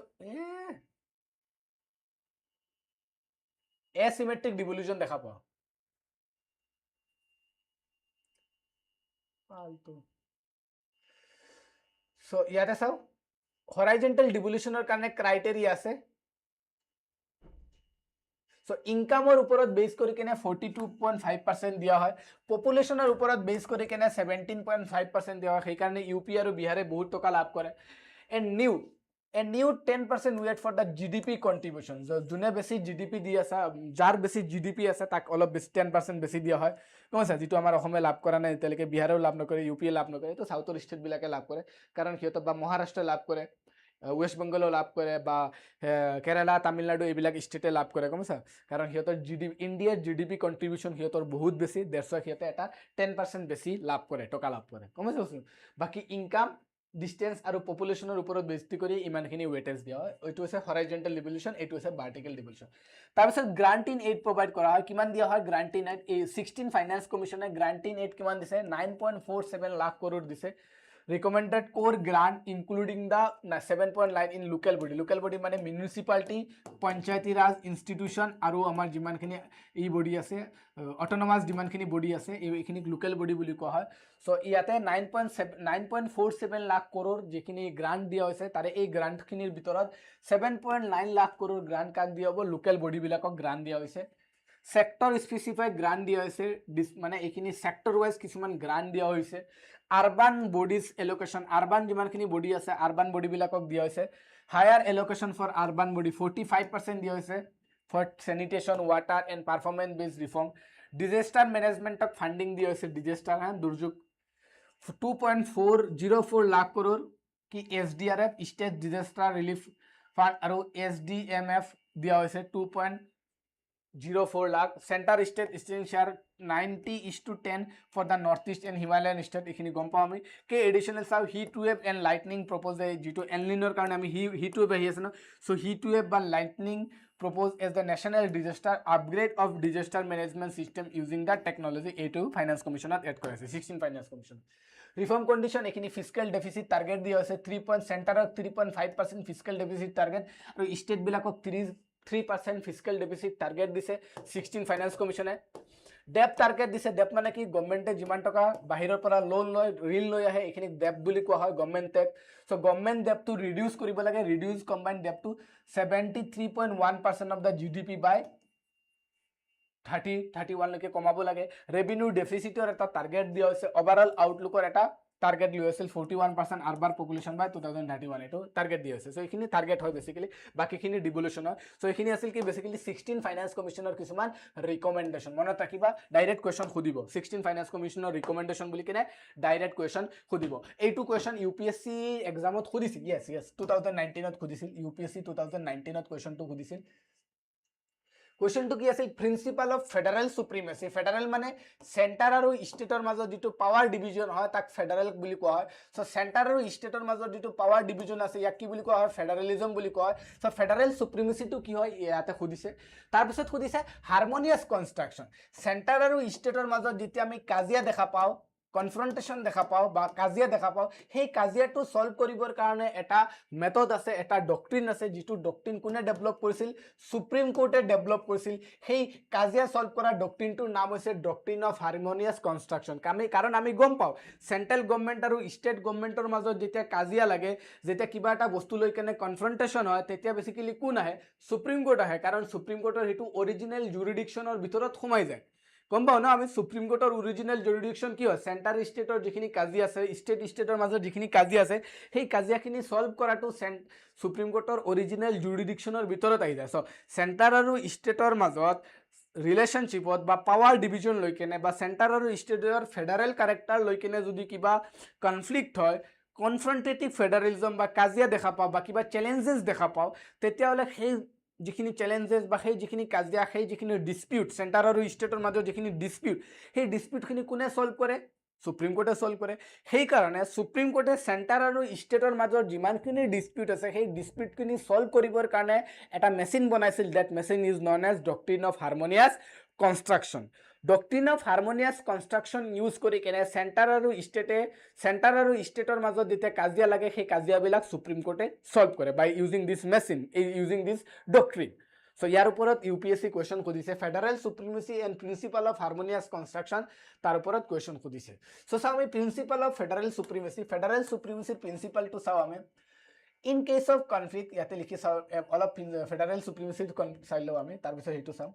asymmetric devolution দেখা পাও ফালতু সো ইয়াতে চাও horizontal devolutionৰ কাৰণে ক্ৰাইটেৰিয়া আছে সো ইনকামৰ ওপৰত বেস কৰি কেনে 42.5% দিয়া হয় পপুলেশনৰ ওপৰত বেস কৰি কেনে 17.5% দিয়া হয় সেই কাৰণে ইউপি আৰু বিহাৰে বহুত টকা লাভ কৰে and new 10% weight for the GDP contribution. So, june besi GDP di asa, jar besi GDP asa, tak olop besi 10% besi dia hoy. Kamo sa, jitu amar Assam lab kora na, teleke Bihar lab no kore, UP lab no kore, to South state bilake lab kore. Karon hiyoto ba Maharashtra lab kore, West Bengal lab kore, ba Kerala, Tamil Nadu ebilak state lab kore. Kamo sa, karon hiyoto GDP India GDP contribution hiyotor bahut besi, that's why hiyoto eta 10% besi lab kore, toka lab kore. Kamo sa, baki income distance আৰু পপুলেশনৰ ওপৰত বেস্তি কৰি ইমানখিনি weightage দিয়া হয় এটো আছে হৰাইজন্টেল ডিভলিউশন এটো আছে ভাৰ্টিকেল ডিভলিউশন তাৰপিছত গ্ৰান্ট ইন এইড প্ৰভাইড কৰা হয় কিমান দিয়া হয় গ্ৰান্ট ইন এইড 16 ফাইনান্স কমিশনে গ্ৰান্ট ইন এইড কিমান দিছে 9.47 লাখ কৰোৰ দিছে recommended core grant including the 7.9 in local body মানে municipality panchayati raj institution aru amar jiman khini ei body ase autonomous jiman khini body ase ei khini local body boli koha hoy so iate 9.47 lakh crore jekhini grant dia hoise tare ei grant khinir bitorot 7.9 lakh crore grant kak dia hobo local body bilakok grant dia hoise sector specified grant dia hoise মানে এখিনি sector wise কিছুমান grant dia hoise urban bodies allocation urban jiman khini body ase urban body bilakok dia hoise higher allocation for urban body 45% dia hoise for sanitation water and performance based reform disaster management of funding dia hoise disaster and durjog 2.404 lakh crore ki SDRF state disaster relief fund aru SDMF dia hoise 2.04 lakh center state share 90:10 for the northeast and Himalayan state ekhini gom pa ami ke additional saw heat wave and lightning propose jitu El Nino karone ami heat wave ahi ase na so heat wave ba lightning propose as the national disaster upgrade of disaster management system using the technology A2 finance commissioner add kore ase 16 finance commission reform condition ekhini fiscal deficit target dia ase 3.5% fiscal deficit target aru state bilakok 3% fiscal deficit target dise 16 finance commission debt target dise debt mane ki government jiman toka bahiror pora loan loy rin loy ahe ekhini debt buli koa hoy government debt so government debt to reduce koribo lage reduce combined debt to 73.1% of the GDP by 31 লকে কমাবো লাগে revenue deficit or eta target dia hoise overall outlook or eta target li hoisil 41% urban population by 2031 eto target dia hoise so ekhini target hoy basically baki khini devolution hoy so ekhini asil ki basically 16 finance commissioner kisuman recommendation monot rakiba direct question khudibo 16 finance commissioner recommendation boli kine direct question khudibo eitu question UPSC exam ot khudisil yes 2019 ot khudisil UPSC 2019 ot question to khudisil question to ki asil principle of federal supremacy federal mane center aru state or majo jitu power division hoy tak federal boli koa hoy so center aru state or majo jitu power division ase yak ki boli koa hoy federalism boli koa hoy so federal supremacy to ki hoy yate khudise tar pisot khudise harmonious construction center aru state or majo jiti ami kazia dekha pao confrontation দেখা পাও বা কাজিয়া দেখা পাও সেই কাজিয়াটো solve কৰিবৰ কাৰণে এটা মেথড আছে এটা ডক্ট্ৰিন আছে যেটো ডক্ট্ৰিন কোনে ডেভেলপ কৰিছিল সুপ্ৰিম কোৰ্টে ডেভেলপ কৰিছিল সেই কাজিয়া সলভ কৰা ডক্ট্ৰিনটোৰ নাম হৈছে ডক্ট্ৰিন অফ হাৰমনিয়াছ কনষ্ট্ৰাকচন কাৰণ আমি গম পাও সেন্ট্ৰেল গভৰ্নমেন্ট আৰু ষ্টেট গভৰ্নমেন্টৰ মাজত যেতিয়া কাজিয়া লাগে যেতিয়া কিবা এটা বস্তু লৈ কেনে কনফ্ৰন্টেশন হয় তেতিয়া বেসিক্যালি কোন আহে সুপ্ৰিম কোৰ্ট আহে কাৰণ সুপ্ৰিম কোৰ্টৰ হেতু অৰিজিনাল জুৰিডিকশনৰ ভিতৰত সোমাই যায় কম পাও না আমি সুপ্রিম কোর্টের অরিজিনাল জুরিডিকশন কি হয় সেন্টার স্টেটর যিখিনি কাজিয়া আছে স্টেটর মাজত যিখিনি কাজিয়া আছে সেই কাজিয়াখিনি সলভ কৰাটো সুপ্ৰিম কোৰ্টেৰ অৰিজিনাল জুৰিডিকশনৰ ভিতৰত আহি যায় সো সেন্টাৰ আৰু স্টেটৰ মাজত ৰিলেশনশিপত বা পাৱাৰ ডিভিজন লৈ কেনে বা সেন্টাৰ আৰু স্টেটৰ ফেডাৰেল ক্যাৰেক্টাৰ লৈ কেনে যদি কিবা কনফ্লিক্ট হয় কনফ্ৰন্টেটিভ ফেডাৰেলিজম বা কাজিয়া দেখা পাও বা কিবা চ্যালেঞ্জেস দেখা পাও তেতিয়া হলে সেই যিখিনি চ্যালেঞ্জেস বা সেই যিখিনি কাজিয়া সেই যিখিনি ডিসপিউট সেন্টার আৰু ষ্টেটৰ মাজত যিখিনি ডিসপিউট সেই ডিসপিউটখিনি কোনে সলভ কৰে সুপ্ৰিম কোৰ্টে সলভ কৰে সেই কাৰণে সুপ্ৰিম কোৰ্টে সেন্টাৰ আৰু ষ্টেটৰ মাজত যিমানখিনি ডিসপিউট আছে সেই ডিসপিউটখিনি সলভ কৰিবৰ কাৰণে এটা মেচিন বনাইছিল that machine is known as doctrine of harmonious construction doctrine of harmonious construction use কৰি কেনে সেন্টাৰ আৰু ষ্টেটৰ মাজত যেতিয়া কাজিয়া লাগে সেই কাজিয়াবিলাক সুপ্ৰিম কোৰ্টে সলভ কৰে by using this machine using this doctrine so ইয়াৰ ওপৰত ইউপিএসসি কোৱেশ্চন খুদিছে federal supremacy and principle of harmonious construction তাৰ ওপৰত কোৱেশ্চন খুদিছে সো চাও আমি প্ৰিন্সিপাল অফ ফেডাৰেল সুপ্ৰিমেসিৰ প্ৰিন্সিপালটো চাও আমি ইন কেস অফ কনফ্লিক্ট ইয়াতে লিখি চাও অলপ ফেডাৰেল সুপ্ৰিমেসিৰ চাই লও আমি তাৰ পিছত হেতু চাও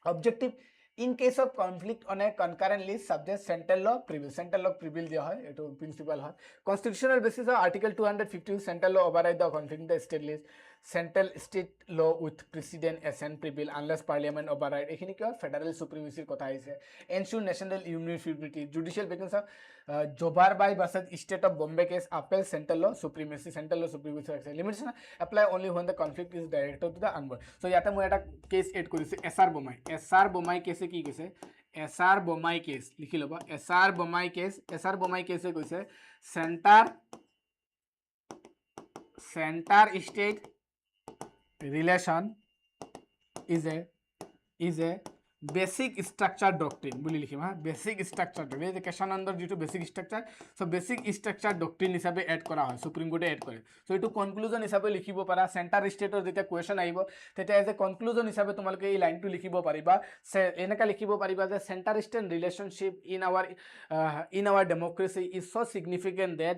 objective in case of conflict on a concurrent list subject central law prevail dia hoy eto principle hoy constitutional basis of article 250 central law override the conflict in the state list central state law with precedent assent prevail unless parliament override ekhini ki federal supremacy kotha aise ensure national uniformity judicial vacancy jobar by versus state of bombay case appel central law supremacy limitation apply only when the conflict is directed to the unborn so yata moi eta case add korise SR bomai case কি কৈছে SR bomai case লিখি লবা SR bomai case কৈছে center state relation is a basic structure doctrine বুলি লিখিম হা basic structure doctrine এই question under যেটো basic structure so basic structure doctrine হিচাপে এড কৰা হয় সুপ্ৰিম কোৰ্টে এড কৰে so এটো কনক্লুজন হিচাপে লিখিব পাৰা সেন্টাৰ ষ্টেটৰ যেতিয়া কোৱেশ্চন আহিব তেতিয়া এজ এ কনক্লুজন হিচাপে তোমালোকে এই লাইনটো লিখিব পাৰিবা এনেকা লিখিব পাৰিবা যে centre state relationship in our democracy is so significant that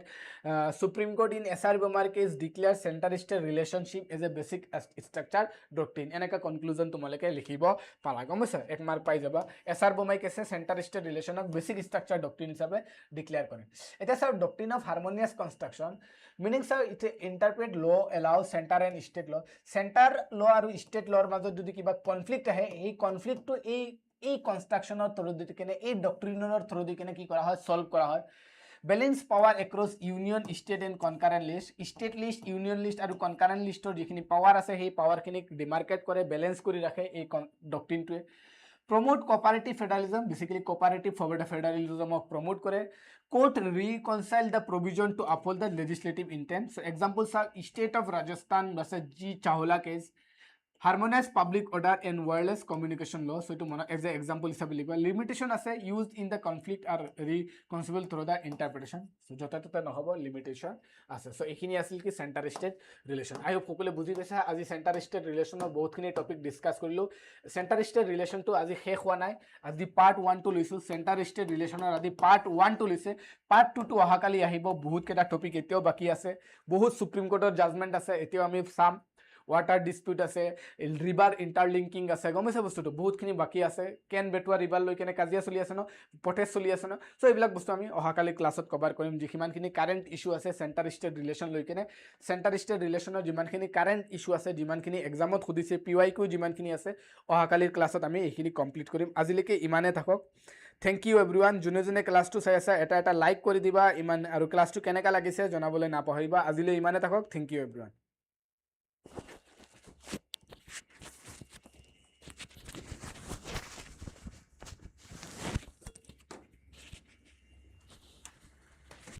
Supreme Court in SR Bomar case declares center state relationship as a basic structure doctrine এনেকা কনক্লুজন তোমালোকে লিখিব পাৰা গমছে এক মার্ক পাই যাবা SR Bomai case center state relation of basic structure doctrine হিসাবে declare করে এটা sir doctrine of harmonious construction meaning sir it interpret law allow centre and state law centre law আর স্টেট লর মাজত যদি কিবা কনফ্লিক্ট আহে এই কনফ্লিক্টটো এই কনস্ট্ৰাকশনৰ থ্ৰু দি কেনে এই ডক্ট্ৰিনৰ থ্ৰু দি কেনে কি কৰা হয় সলভ কৰা হয় balance power across union state and concurrent list state list union list আৰু concurrent listor যিখিনি পাৱাৰ আছে সেই পাৱাৰ খিনি ডিমাৰ্কেট কৰে বেলেন্স কৰি ৰাখে এই ডক্ট্ৰিনটোৱে promote cooperative federalism basically cooperative federalism of promote kore court reconcile the provision to uphold the legislative intent so examples are state of Rajasthan versus G Chawla case harmonious public order and wireless communication law so to as an example is limitation ase used in the conflict are reconcilable through the interpretation so jota tota no hobo limitation ase so ekhini asil ki center state relation I hope kokole bujhi paisa aji center state relation or bahut khini topic discuss korilu center state relation to aji shekh hua nai aji part 1 to lisu center state relation or aji part 1 to lise part 2 to ahakali ahibo bahut keta topic etio baki ase bahut supreme court or judgment ase etio ami sam water dispute আছে river interlinking আছে গমছে বস্তুটো বহুতখিনি বাকি আছে কেন বেটুয়া river লৈ কেনে কাজিয়া চলি আছে ন পটেজ চলি আছে ন সো এইবিলাক বস্তু আমি অহাকালি ক্লাছত কভাৰ কৰিম যিমানখিনি কাৰেন্ট ইস্যু আছে সেন্টাৰ ষ্টেট ৰিলেশন লৈ কেনে সেন্টাৰ ষ্টেট ৰিলেশনৰ যিমানখিনি কাৰেন্ট ইস্যু আছে যিমানখিনি এক্সামত খুদিছে পিৱাইকিউ যিমানখিনি আছে অহাকালিৰ ক্লাছত আমি এইখিনি কমপ্লিট কৰিম আজিলৈকে ইমানে থাকক থ্যাংক ইউ এভৰিৱান যোনে ক্লাছটো চাই আছে এটা লাইক কৰি দিবা ইমান আৰু ক্লাছটো কেনেকা লাগিছে জনাবলৈ নাপাহৰিবা আজিলৈ ইমানে থাকক থ্যাংক ইউ এভৰিৱান